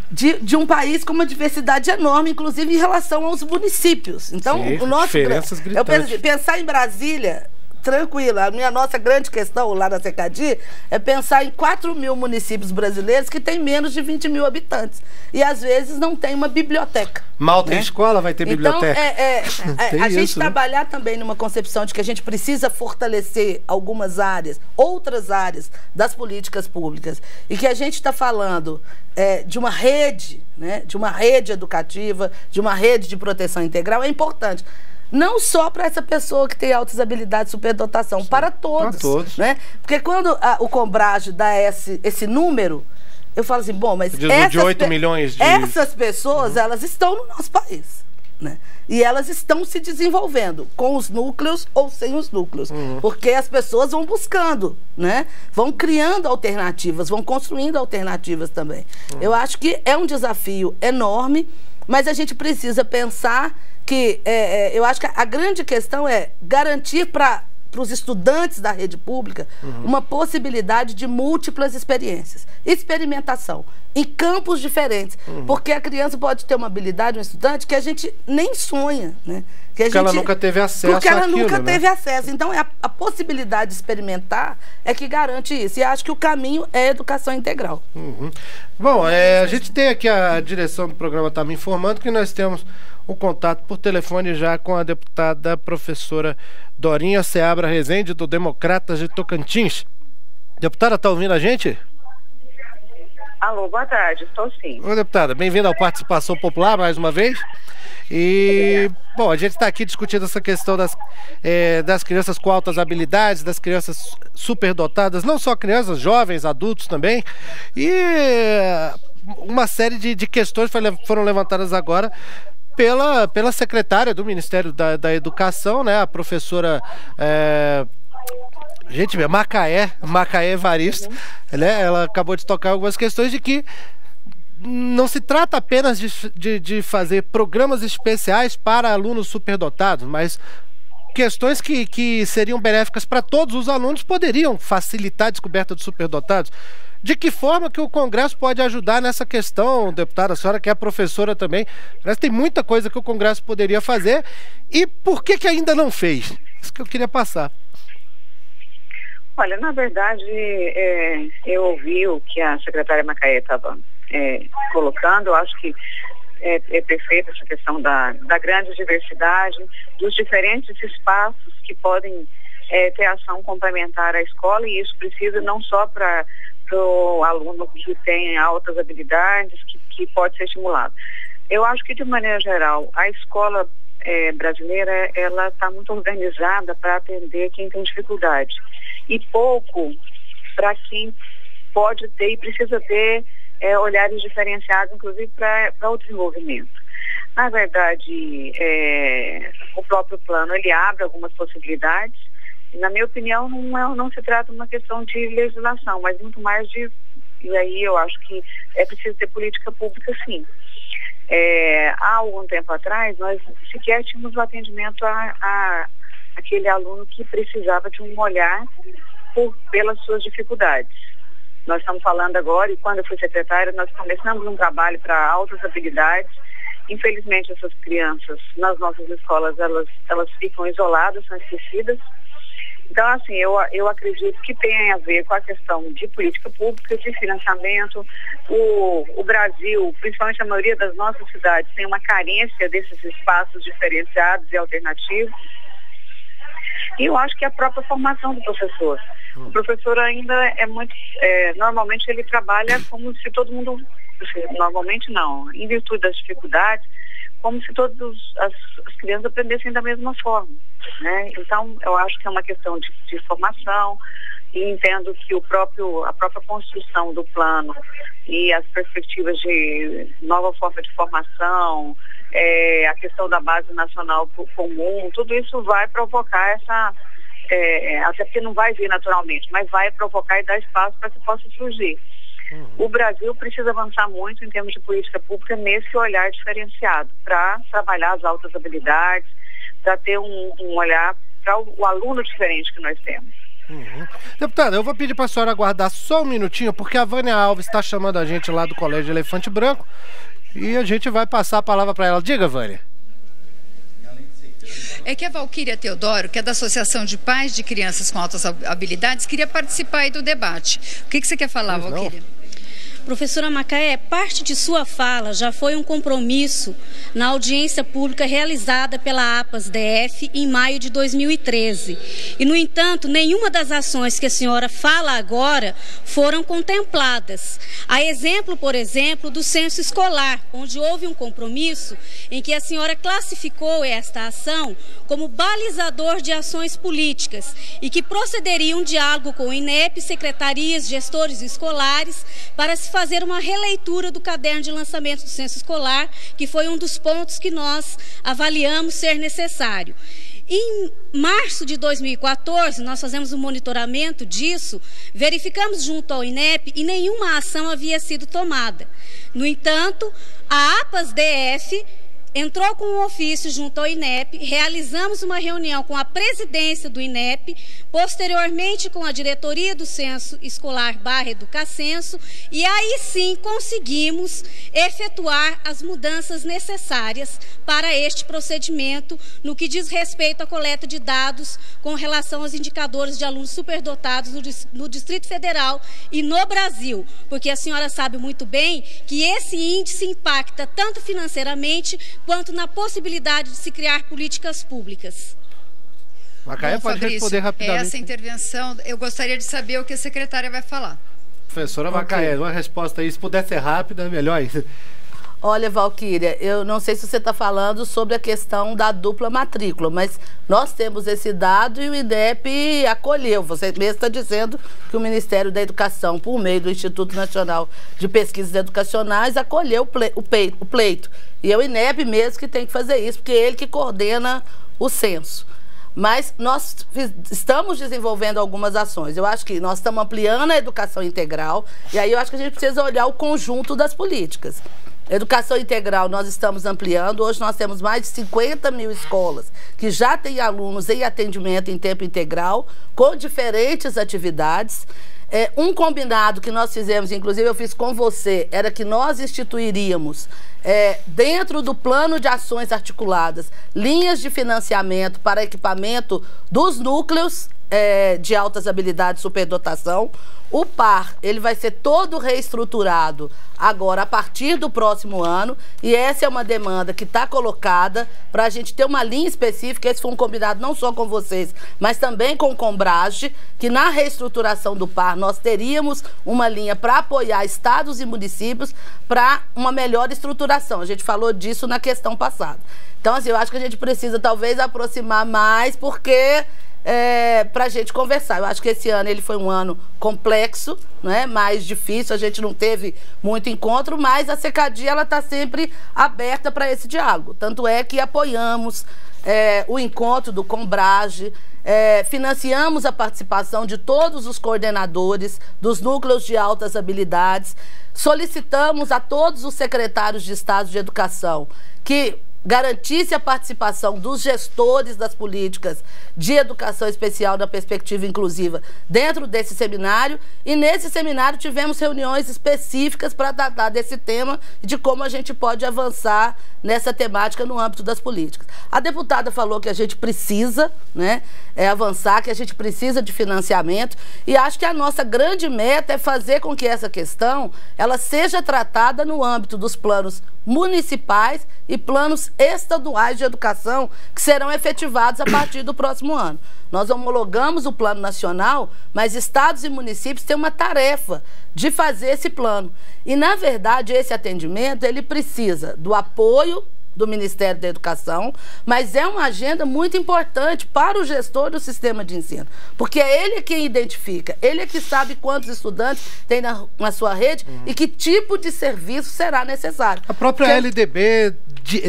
de um país com uma diversidade enorme, inclusive em relação aos municípios. Então, sim, o nosso diferenças gritantes. Pensar em Brasília, tranquila, a nossa grande questão lá na CECADI é pensar em 4.000 municípios brasileiros que têm menos de 20.000 habitantes. E, às vezes, não tem uma biblioteca. Mal tem escola, vai ter biblioteca. Então, a gente trabalhar também numa concepção de que a gente precisa fortalecer algumas áreas, outras áreas das políticas públicas, e que a gente está falando de uma rede, né, de uma rede educativa, de uma rede de proteção integral, é importante. Não só para essa pessoa que tem altas habilidades de superdotação, para todos. Né? Porque quando o Combrage dá esse número, eu falo assim, bom, mas de 8 milhões de... essas pessoas, elas estão no nosso país. Né? E elas estão se desenvolvendo, com os núcleos ou sem os núcleos. Porque as pessoas vão buscando, né? Vão criando alternativas, vão construindo alternativas também. Eu acho que é um desafio enorme, mas a gente precisa pensar que eu acho que a grande questão é garantir para os estudantes da rede pública uma possibilidade de múltiplas experiências. Experimentação em campos diferentes. Porque a criança pode ter uma habilidade, um estudante, que a gente nem sonha, né? Porque ela nunca teve acesso Porque ela àquilo, nunca né? teve acesso. Então, a possibilidade de experimentar é que garante isso. E acho que o caminho é a educação integral. Bom, a gente tem aqui, a direção do programa está me informando que nós temos o contato por telefone já com a deputada professora Dorinha Seabra Rezende, do Democratas de Tocantins. Deputada, está ouvindo a gente? Alô, boa tarde, estou sim. Oi, deputada, bem-vinda ao Participação Popular mais uma vez. E, bom, a gente está aqui discutindo essa questão das crianças com altas habilidades, das crianças superdotadas, não só crianças, jovens, adultos também. E uma série de questões foram levantadas agora pela secretária do Ministério da Educação, né, a professora Macaé Evaristo, né, ela acabou de tocar algumas questões de que não se trata apenas de fazer programas especiais para alunos superdotados, mas questões que seriam benéficas para todos os alunos poderiam facilitar a descoberta dos superdotados. De que forma que o Congresso pode ajudar nessa questão, deputada? A senhora que é professora também, parece que tem muita coisa que o Congresso poderia fazer. E por que ainda não fez? Isso que eu queria passar. Olha, na verdade, eu ouvi o que a secretária Macaé estava colocando. Eu acho que é perfeita essa questão da grande diversidade, dos diferentes espaços que podem ter ação complementar à escola, e isso precisa não só para o aluno que tem altas habilidades, que pode ser estimulado. Eu acho que, de maneira geral, a escola brasileira, ela está muito organizada para atender quem tem dificuldade e pouco para quem pode ter e precisa ter olhares diferenciados, inclusive para o desenvolvimento. Na verdade, o próprio plano, ele abre algumas possibilidades. Na minha opinião, não se trata de uma questão de legislação, mas muito mais e aí eu acho que é preciso ter política pública, sim. Há algum tempo atrás, nós sequer tínhamos o atendimento a aquele aluno que precisava de um olhar pelas suas dificuldades. Nós estamos falando agora, e quando eu fui secretária, nós começamos um trabalho para altas habilidades. Infelizmente, essas crianças, nas nossas escolas, elas ficam isoladas, são esquecidas. Então, assim, eu acredito que tem a ver com a questão de política pública, de financiamento. O Brasil, principalmente a maioria das nossas cidades, tem uma carência desses espaços diferenciados e alternativos. E eu acho que a própria formação do professor. O professor ainda é muito... normalmente ele trabalha como se todo mundo... Normalmente não, em virtude das dificuldades, como se todas as crianças aprendessem da mesma forma, né? Então, eu acho que é uma questão de formação, e entendo que a própria construção do plano e as perspectivas de nova forma de formação, a questão da base nacional comum, tudo isso vai provocar essa... até porque não vai vir naturalmente, mas vai provocar e dar espaço para que possa surgir. O Brasil precisa avançar muito em termos de política pública nesse olhar diferenciado, para trabalhar as altas habilidades, para ter um olhar para o aluno diferente que nós temos. Deputada, eu vou pedir para a senhora aguardar só um minutinho, porque a Vânia Alves está chamando a gente lá do Colégio Elefante Branco e a gente vai passar a palavra para ela. Diga, Vânia. É que a Valquíria Teodoro, que é da Associação de Pais de Crianças com Altas Habilidades, queria participar aí do debate. O que você quer falar, Valquíria? Professora Macaé, parte de sua fala já foi um compromisso na audiência pública realizada pela APAS-DF em maio de 2013. E, no entanto, nenhuma das ações que a senhora fala agora foram contempladas. A exemplo, por exemplo, do censo escolar, onde houve um compromisso em que a senhora classificou esta ação como balizador de ações políticas e que procederia um diálogo com o INEP, secretarias, gestores escolares, para se fazer uma releitura do caderno de lançamento do censo escolar, que foi um dos pontos que nós avaliamos ser necessário. Em março de 2014, nós fazemos um monitoramento disso, verificamos junto ao INEP e nenhuma ação havia sido tomada. No entanto, a APAS-DF entrou com um ofício junto ao INEP, realizamos uma reunião com a presidência do INEP, posteriormente com a diretoria do Censo Escolar /Educacenso, e aí sim conseguimos efetuar as mudanças necessárias para este procedimento no que diz respeito à coleta de dados com relação aos indicadores de alunos superdotados no Distrito Federal e no Brasil, porque a senhora sabe muito bem que esse índice impacta tanto financeiramente quanto na possibilidade de se criar políticas públicas. Macaé pode responder rapidamente. Essa intervenção, eu gostaria de saber o que a secretária vai falar. Professora Macaé, uma resposta aí, se puder ser rápida, melhor isso. Olha, Valquíria, eu não sei se você está falando sobre a questão da dupla matrícula, mas nós temos esse dado e o INEP acolheu. Você mesmo está dizendo que o Ministério da Educação, por meio do Instituto Nacional de Pesquisas Educacionais, acolheu o pleito. E é o INEP mesmo que tem que fazer isso, porque é ele que coordena o censo. Mas nós estamos desenvolvendo algumas ações. Eu acho que nós estamos ampliando a educação integral, e aí eu acho que a gente precisa olhar o conjunto das políticas. Educação integral nós estamos ampliando. Hoje nós temos mais de 50 mil escolas que já têm alunos em atendimento em tempo integral, com diferentes atividades. Um combinado que nós fizemos, inclusive eu fiz com você, era que nós instituiríamos, dentro do plano de ações articuladas, linhas de financiamento para equipamento dos núcleos de altas habilidades e superdotação. O PAR, ele vai ser todo reestruturado agora a partir do próximo ano, e essa é uma demanda que está colocada para a gente ter uma linha específica. Esse foi um combinado não só com vocês, mas também com o Combrage, que na reestruturação do PAR nós teríamos uma linha para apoiar estados e municípios para uma melhor estruturação. A gente falou disso na questão passada. Então, assim, eu acho que a gente precisa talvez aproximar mais, porque para a gente conversar. Eu acho que esse ano ele foi um ano complexo, né? Mais difícil, a gente não teve muito encontro, mas a CECADI ela está sempre aberta para esse diálogo. Tanto é que apoiamos o encontro do Combrage, financiamos a participação de todos os coordenadores dos núcleos de altas habilidades, solicitamos a todos os secretários de Estado de Educação que garantisse a participação dos gestores das políticas de educação especial na perspectiva inclusiva dentro desse seminário, e nesse seminário tivemos reuniões específicas para tratar desse tema e de como a gente pode avançar nessa temática no âmbito das políticas. A deputada falou que a gente precisa, né, avançar, que a gente precisa de financiamento, e acho que a nossa grande meta é fazer com que essa questão ela seja tratada no âmbito dos planos municipais e planos estaduais de educação que serão efetivados a partir do próximo ano. Nós homologamos o plano nacional, mas estados e municípios têm uma tarefa de fazer esse plano. E, na verdade, esse atendimento ele precisa do apoio do Ministério da Educação, mas é uma agenda muito importante para o gestor do sistema de ensino, porque é ele quem identifica, ele é que sabe quantos estudantes tem na sua rede e que tipo de serviço será necessário. A própria LDB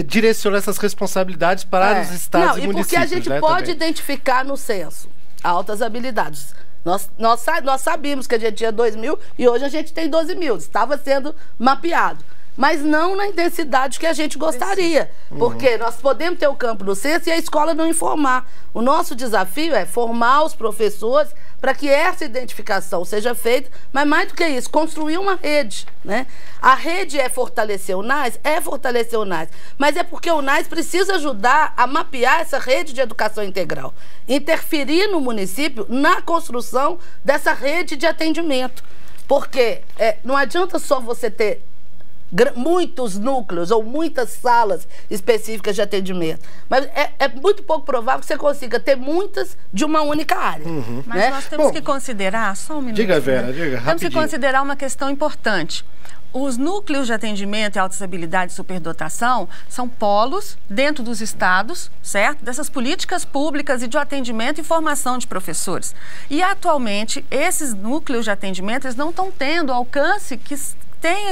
direciona essas responsabilidades para os estados e municípios. Porque a gente pode identificar no censo altas habilidades. Nós sabíamos que a gente tinha 2 mil e hoje a gente tem 12 mil, estava sendo mapeado. Mas não na intensidade que a gente gostaria. Porque nós podemos ter o campo no censo e a escola não informar. O nosso desafio é formar os professores para que essa identificação seja feita, mas mais do que isso, construir uma rede, né? A rede é fortalecer o NAS? É fortalecer o NAS, mas é porque o NAS precisa ajudar a mapear essa rede de educação integral, interferir no município na construção dessa rede de atendimento. Porque não adianta só você ter muitos núcleos ou muitas salas específicas de atendimento, mas é muito pouco provável que você consiga ter muitas de uma única área. Mas nós temos que considerar, só um minuto. Diga, Vera, diga, rapidinho. Temos que considerar uma questão importante. Os núcleos de atendimento e altas habilidades e superdotação são polos dentro dos estados, certo? Dessas políticas públicas e de atendimento e formação de professores. E atualmente, esses núcleos de atendimento eles não estão tendo o alcance que tem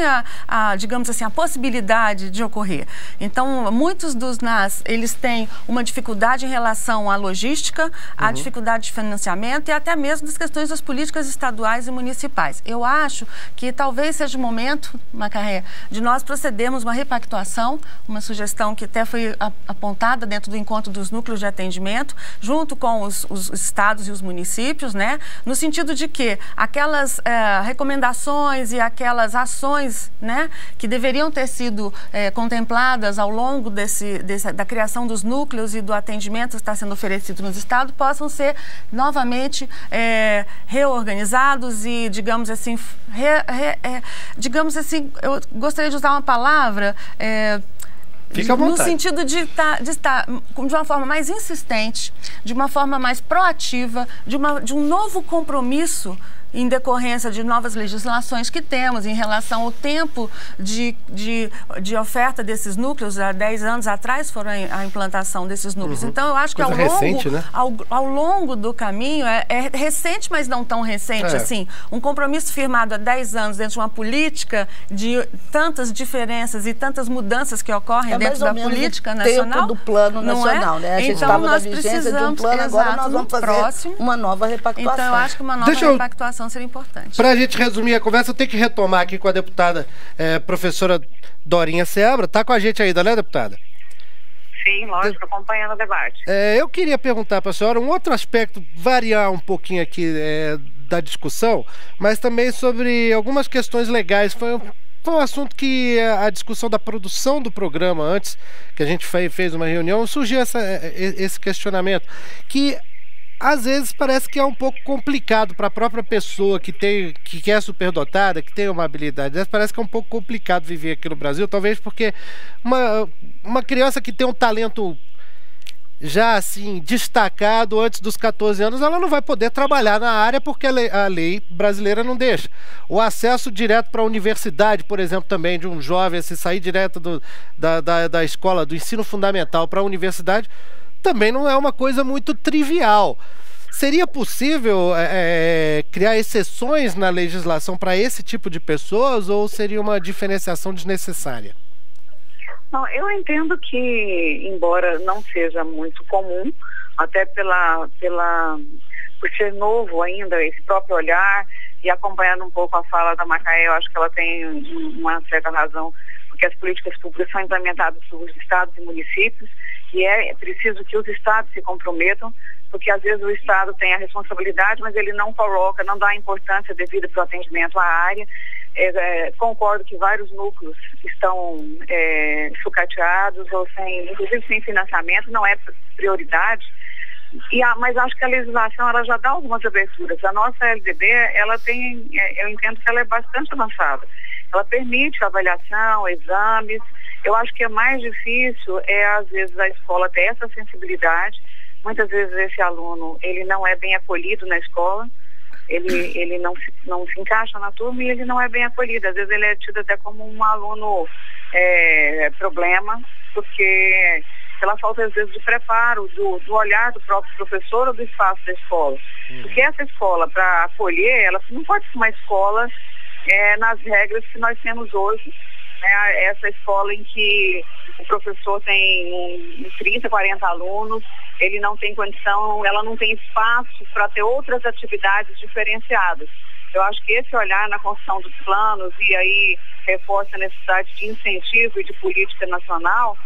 digamos assim, a possibilidade de ocorrer. Então, muitos dos NAS, eles têm uma dificuldade em relação à logística, à dificuldade de financiamento e até mesmo das questões das políticas estaduais e municipais. Eu acho que talvez seja o momento, Macarré, de nós procedermos uma repactuação, uma sugestão que até foi apontada dentro do encontro dos núcleos de atendimento, junto com os estados e os municípios, né? No sentido de que aquelas recomendações e aquelas ações, né, que deveriam ter sido contempladas ao longo da criação dos núcleos e do atendimento que está sendo oferecido nos estados, possam ser novamente reorganizados e, digamos assim, eu gostaria de usar uma palavra Fica à vontade. No sentido de estar de uma forma mais insistente, de uma forma mais proativa, de um novo compromisso em decorrência de novas legislações que temos em relação ao tempo de oferta desses núcleos. Há 10 anos atrás foram a implantação desses núcleos. Então, eu acho que ao longo do caminho, é recente, mas não tão recente assim, um compromisso firmado há 10 anos dentro de uma política de tantas diferenças e tantas mudanças que ocorrem dentro da política nacional. Tempo do plano nacional, né? A gente estava na vigência de um plano, agora nós vamos fazer uma nova repactuação. Então, eu acho que uma nova repactuação seria importante. Para a gente resumir a conversa, eu tenho que retomar aqui com a deputada professora Dorinha Seabra. Está com a gente ainda, né, deputada? Sim, lógico, acompanhando o debate. Eu queria perguntar para a senhora um outro aspecto, variar um pouquinho aqui da discussão, mas também sobre algumas questões legais. Foi um assunto que a discussão da produção do programa, antes que a gente fez uma reunião, surgiu esse questionamento, que às vezes parece que é um pouco complicado para a própria pessoa que é superdotada, que tem uma habilidade. Parece que é um pouco complicado viver aqui no Brasil, talvez porque uma criança que tem um talento já assim destacado antes dos 14 anos, ela não vai poder trabalhar na área porque a lei brasileira não deixa. O acesso direto para a universidade, por exemplo, também de um jovem, se sair direto da escola, do ensino fundamental para a universidade, também não é uma coisa muito trivial. Seria possível criar exceções na legislação para esse tipo de pessoas ou seria uma diferenciação desnecessária? Não, eu entendo que, embora não seja muito comum, até por ser novo ainda, esse próprio olhar, e acompanhando um pouco a fala da Macaé, eu acho que ela tem uma certa razão, porque as políticas públicas são implementadas pelos estados e municípios, e é preciso que os estados se comprometam, porque às vezes o estado tem a responsabilidade, mas ele não coloca, não dá a importância devida para o atendimento à área. Concordo que vários núcleos estão sucateados ou inclusive sem financiamento, não é prioridade, mas acho que a legislação ela já dá algumas aberturas. A nossa LDB, ela tem, eu entendo que ela é bastante avançada. Ela permite avaliação, exames. Eu acho que é mais difícil às vezes, a escola ter essa sensibilidade. Muitas vezes esse aluno, ele não é bem acolhido na escola. Ele não se encaixa na turma e ele não é bem acolhido. Às vezes ele é tido até como um aluno problema, porque pela falta, às vezes, de preparo, do olhar do próprio professor ou do espaço da escola. Porque essa escola, para acolher, ela não pode ser uma escola nas regras que nós temos hoje. Essa escola em que o professor tem 30, 40 alunos, ele não tem condição, ela não tem espaço para ter outras atividades diferenciadas. Eu acho que esse olhar na construção dos planos e aí reforça a necessidade de incentivo e de política nacional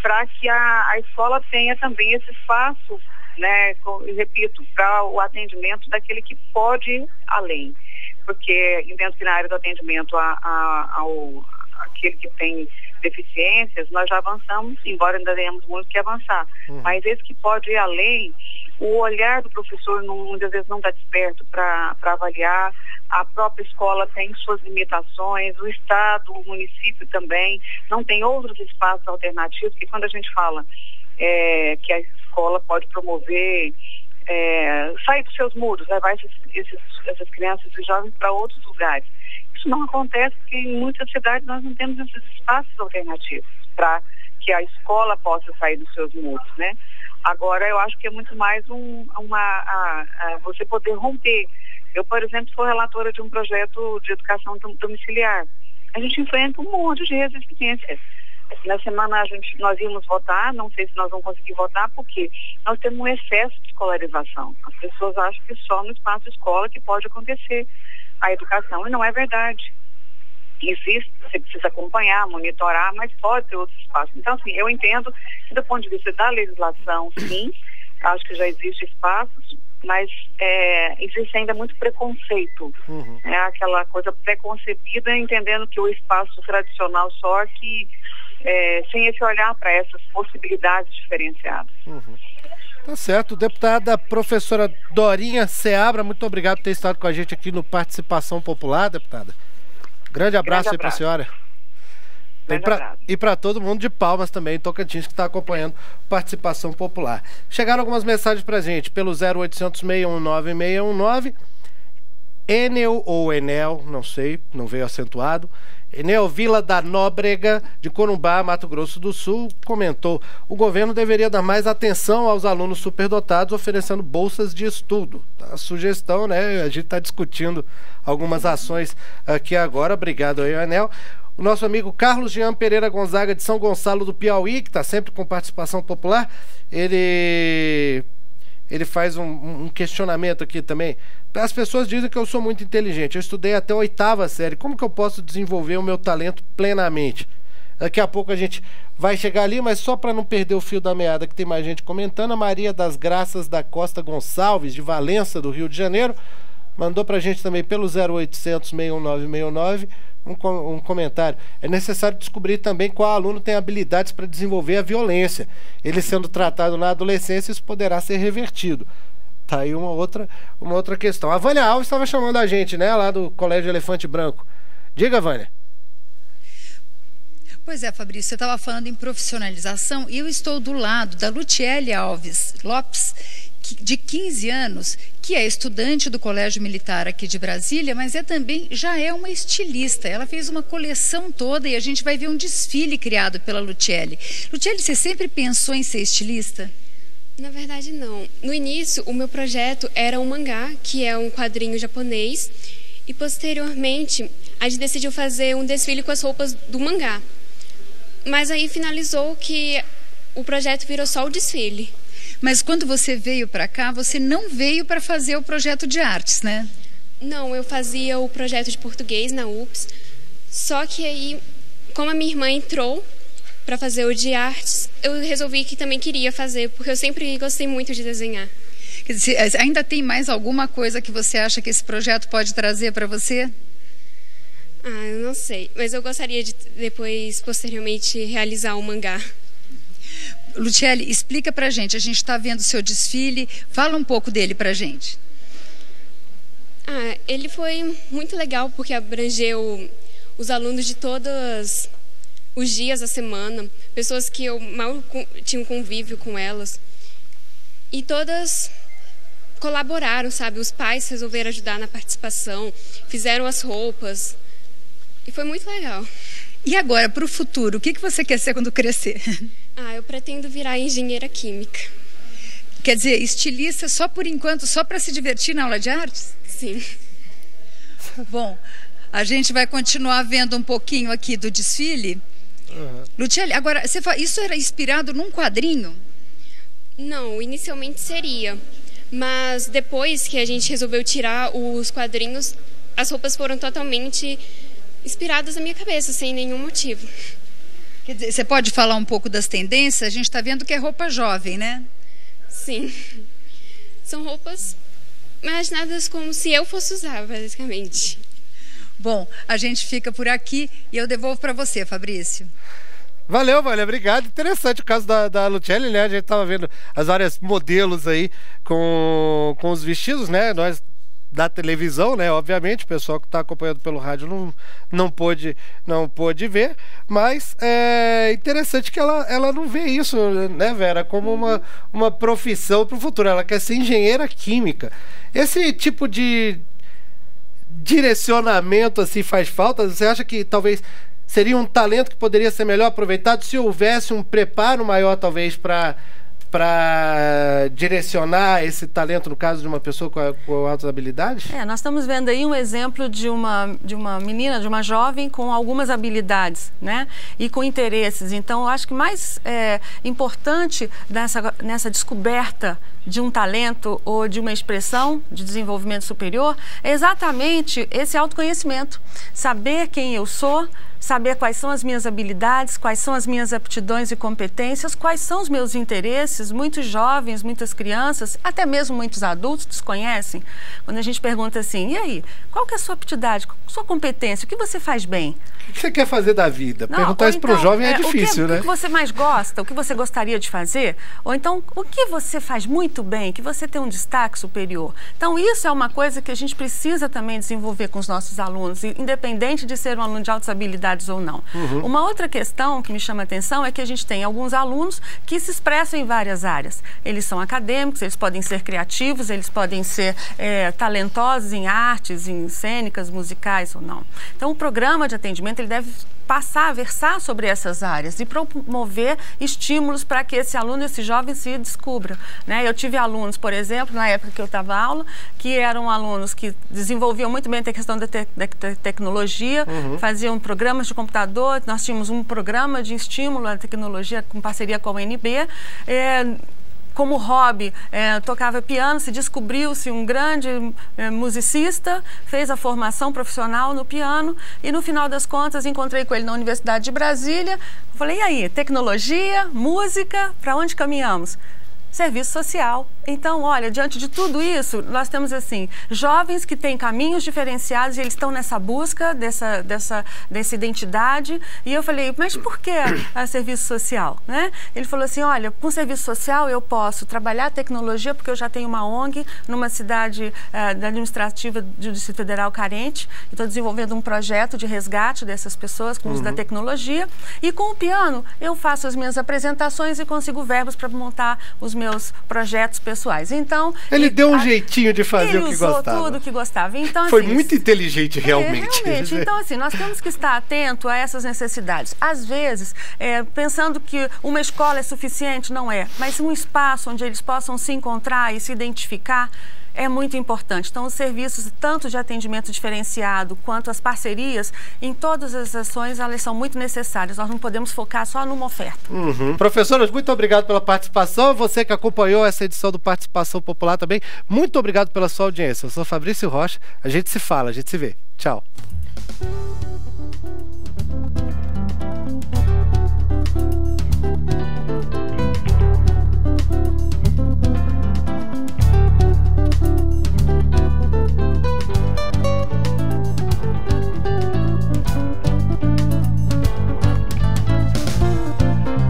para que a escola tenha também esse espaço, né, repito, para o atendimento daquele que pode ir além. Porque entendo que na área do atendimento aquele que tem deficiências, nós já avançamos, embora ainda tenhamos muito que avançar. Mas esse que pode ir além, o olhar do professor muitas vezes não está desperto para avaliar, a própria escola tem suas limitações, o estado, o município também, não tem outros espaços alternativos, porque quando a gente fala que a escola pode promover, sair dos seus muros, levar essas crianças e jovens para outros lugares. Isso não acontece porque em muitas cidades nós não temos esses espaços alternativos para que a escola possa sair dos seus muros, né? Agora, eu acho que é muito mais você poder romper. Eu, por exemplo, sou relatora de um projeto de educação domiciliar. A gente enfrenta um monte de resistência. Na semana nós íamos votar, não sei se nós vamos conseguir votar, porque nós temos um excesso de escolarização. As pessoas acham que só no espaço escola que pode acontecer a educação, e não é verdade. Existe, você precisa acompanhar, monitorar, mas pode ter outros espaços. Então, assim, eu entendo que do ponto de vista da legislação, sim, acho que já existe espaços, mas existe ainda muito preconceito. Aquela coisa preconcebida, entendendo que o espaço tradicional só que sem esse olhar para essas possibilidades diferenciadas. Tá certo. Deputada professora Dorinha Seabra, muito obrigado por ter estado com a gente aqui no Participação Popular, deputada. Grande abraço aí para a senhora. E para todo mundo de Palmas também, em Tocantins, que está acompanhando Participação Popular. Chegaram algumas mensagens para a gente pelo 0800 619 619 Enel ou Enel, não sei, não veio acentuado, Enel Vila da Nóbrega, de Corumbá, Mato Grosso do Sul, comentou: o governo deveria dar mais atenção aos alunos superdotados, oferecendo bolsas de estudo. A sugestão, né? A gente está discutindo algumas ações aqui agora. Obrigado aí, Enel. O nosso amigo Carlos Jean Pereira Gonzaga, de São Gonçalo do Piauí, que está sempre com participação popular, ele faz um questionamento aqui também. As pessoas dizem que eu sou muito inteligente. Eu estudei até a 8ª série. Como que eu posso desenvolver o meu talento plenamente? Daqui a pouco a gente vai chegar ali, mas só para não perder o fio da meada, que tem mais gente comentando, a Maria das Graças da Costa Gonçalves, de Valença, do Rio de Janeiro, mandou para a gente também pelo 0800 61969 um comentário. É necessário descobrir também qual aluno tem habilidades para desenvolver a violência. Ele sendo tratado na adolescência, isso poderá ser revertido. Tá aí uma outra questão. A Vânia Alves estava chamando a gente, né, lá do Colégio Elefante Branco. Diga, Vânia. Pois é, Fabrício, você estava falando em profissionalização e eu estou do lado da Lutiele Alves Lopes, de 15 anos, que é estudante do Colégio Militar aqui de Brasília, mas já é uma estilista. Ela fez uma coleção toda e a gente vai ver um desfile criado pela Lutiele. Lutiele, você sempre pensou em ser estilista? Na verdade, não. No início, o meu projeto era um mangá, que é um quadrinho japonês, e posteriormente a gente decidiu fazer um desfile com as roupas do mangá. Mas aí finalizou que o projeto virou só o desfile. Mas quando você veio para cá, você não veio para fazer o projeto de artes, né? Não, eu fazia o projeto de português na UPS, só que aí, como a minha irmã entrou para fazer o de artes, eu resolvi que também queria fazer, porque eu sempre gostei muito de desenhar. Quer dizer, ainda tem mais alguma coisa que você acha que esse projeto pode trazer para você? Eu não sei, mas eu gostaria de depois, posteriormente, realizar um mangá. Lutiele, explica pra gente, a gente está vendo o seu desfile, fala um pouco dele pra gente. Ele foi muito legal porque abrangeu os alunos de todos os dias da semana, pessoas que eu mal tinha um convívio com elas. E todas colaboraram, sabe? Os pais resolveram ajudar na participação, fizeram as roupas. E foi muito legal. E agora, para o futuro, o que você quer ser quando crescer? Eu pretendo virar engenheira química. Quer dizer, estilista só por enquanto, só para se divertir na aula de artes? Sim. Bom, a gente vai continuar vendo um pouquinho aqui do desfile. Lutiele, agora, isso era inspirado num quadrinho? Não, inicialmente seria. Mas depois que a gente resolveu tirar os quadrinhos, as roupas foram totalmente inspiradas na minha cabeça, sem nenhum motivo. Quer dizer, você pode falar um pouco das tendências? A gente está vendo que é roupa jovem, né? Sim. São roupas imaginadas como se eu fosse usar, basicamente. Bom, a gente fica por aqui e eu devolvo para você, Fabrício. Valeu, Vânia, obrigado. Interessante o caso da Lutiele, né? A gente estava vendo as várias modelos aí com os vestidos, né? Nós da televisão, né? Obviamente, o pessoal que está acompanhando pelo rádio não pôde ver, mas é interessante que ela não vê isso, né, Vera, como uma profissão para o futuro. Ela quer ser engenheira química. Esse tipo de direcionamento assim faz falta? Você acha que talvez seria um talento que poderia ser melhor aproveitado se houvesse um preparo maior, talvez, para direcionar esse talento, no caso de uma pessoa com altas habilidades? Nós estamos vendo aí um exemplo de uma menina, de uma jovem com algumas habilidades, né? E com interesses. Então, eu acho que mais importante nessa descoberta de um talento ou de uma expressão de desenvolvimento superior é exatamente esse autoconhecimento. Saber quem eu sou, saber quais são as minhas habilidades, quais são as minhas aptidões e competências, quais são os meus interesses. Muitos jovens, muitas crianças, até mesmo muitos adultos desconhecem. Quando a gente pergunta assim, e aí, qual que é a sua aptidade, sua competência, o que você faz bem? O que você quer fazer da vida? Perguntar isso para o jovem é difícil, né? O que você mais gosta, o que você gostaria de fazer? Ou então, o que você faz muito bem, que você tem um destaque superior? Então, isso é uma coisa que a gente precisa também desenvolver com os nossos alunos, independente de ser um aluno de altas habilidades ou não. Uma outra questão que me chama a atenção é que a gente tem alguns alunos que se expressam em várias várias áreas. Eles são acadêmicos, eles podem ser criativos, eles podem ser talentosos em artes, em cênicas, musicais ou não. Então, o programa de atendimento ele deve passar a versar sobre essas áreas e promover estímulos para que esse aluno, esse jovem se descubra, né? Eu tive alunos, por exemplo, na época que eu estava aula, que eram alunos que desenvolviam muito bem a questão da tecnologia, faziam programas de computador, nós tínhamos um programa de estímulo à tecnologia com parceria com a UNB, como hobby, tocava piano, se descobriu-se um grande musicista, fez a formação profissional no piano e no final das contas encontrei com ele na Universidade de Brasília, falei, e aí, tecnologia, música, para onde caminhamos? Serviço social. Então, olha, diante de tudo isso, nós temos, assim, jovens que têm caminhos diferenciados e eles estão nessa busca dessa identidade. E eu falei, mas por que serviço social, né? Ele falou assim, olha, com serviço social eu posso trabalhar a tecnologia porque eu já tenho uma ONG numa cidade administrativa do Distrito Federal carente. Estou desenvolvendo um projeto de resgate dessas pessoas com o uso da tecnologia. E com o piano, eu faço as minhas apresentações e consigo verbos para montar os meus projetos pessoais. Então, ele deu um jeitinho de fazer o que gostava. Ele usou tudo o que gostava. Então, foi assim, muito inteligente, realmente. Realmente. Então, assim, nós temos que estar atento a essas necessidades. Às vezes, pensando que uma escola é suficiente, não é. Mas um espaço onde eles possam se encontrar e se identificar é muito importante. Então, os serviços, tanto de atendimento diferenciado, quanto as parcerias, em todas as ações, elas são muito necessárias. Nós não podemos focar só numa oferta. Professoras, muito obrigado pela participação. Você que acompanhou essa edição do Participação Popular também, muito obrigado pela sua audiência. Eu sou Fabrício Rocha. A gente se fala, a gente se vê. Tchau.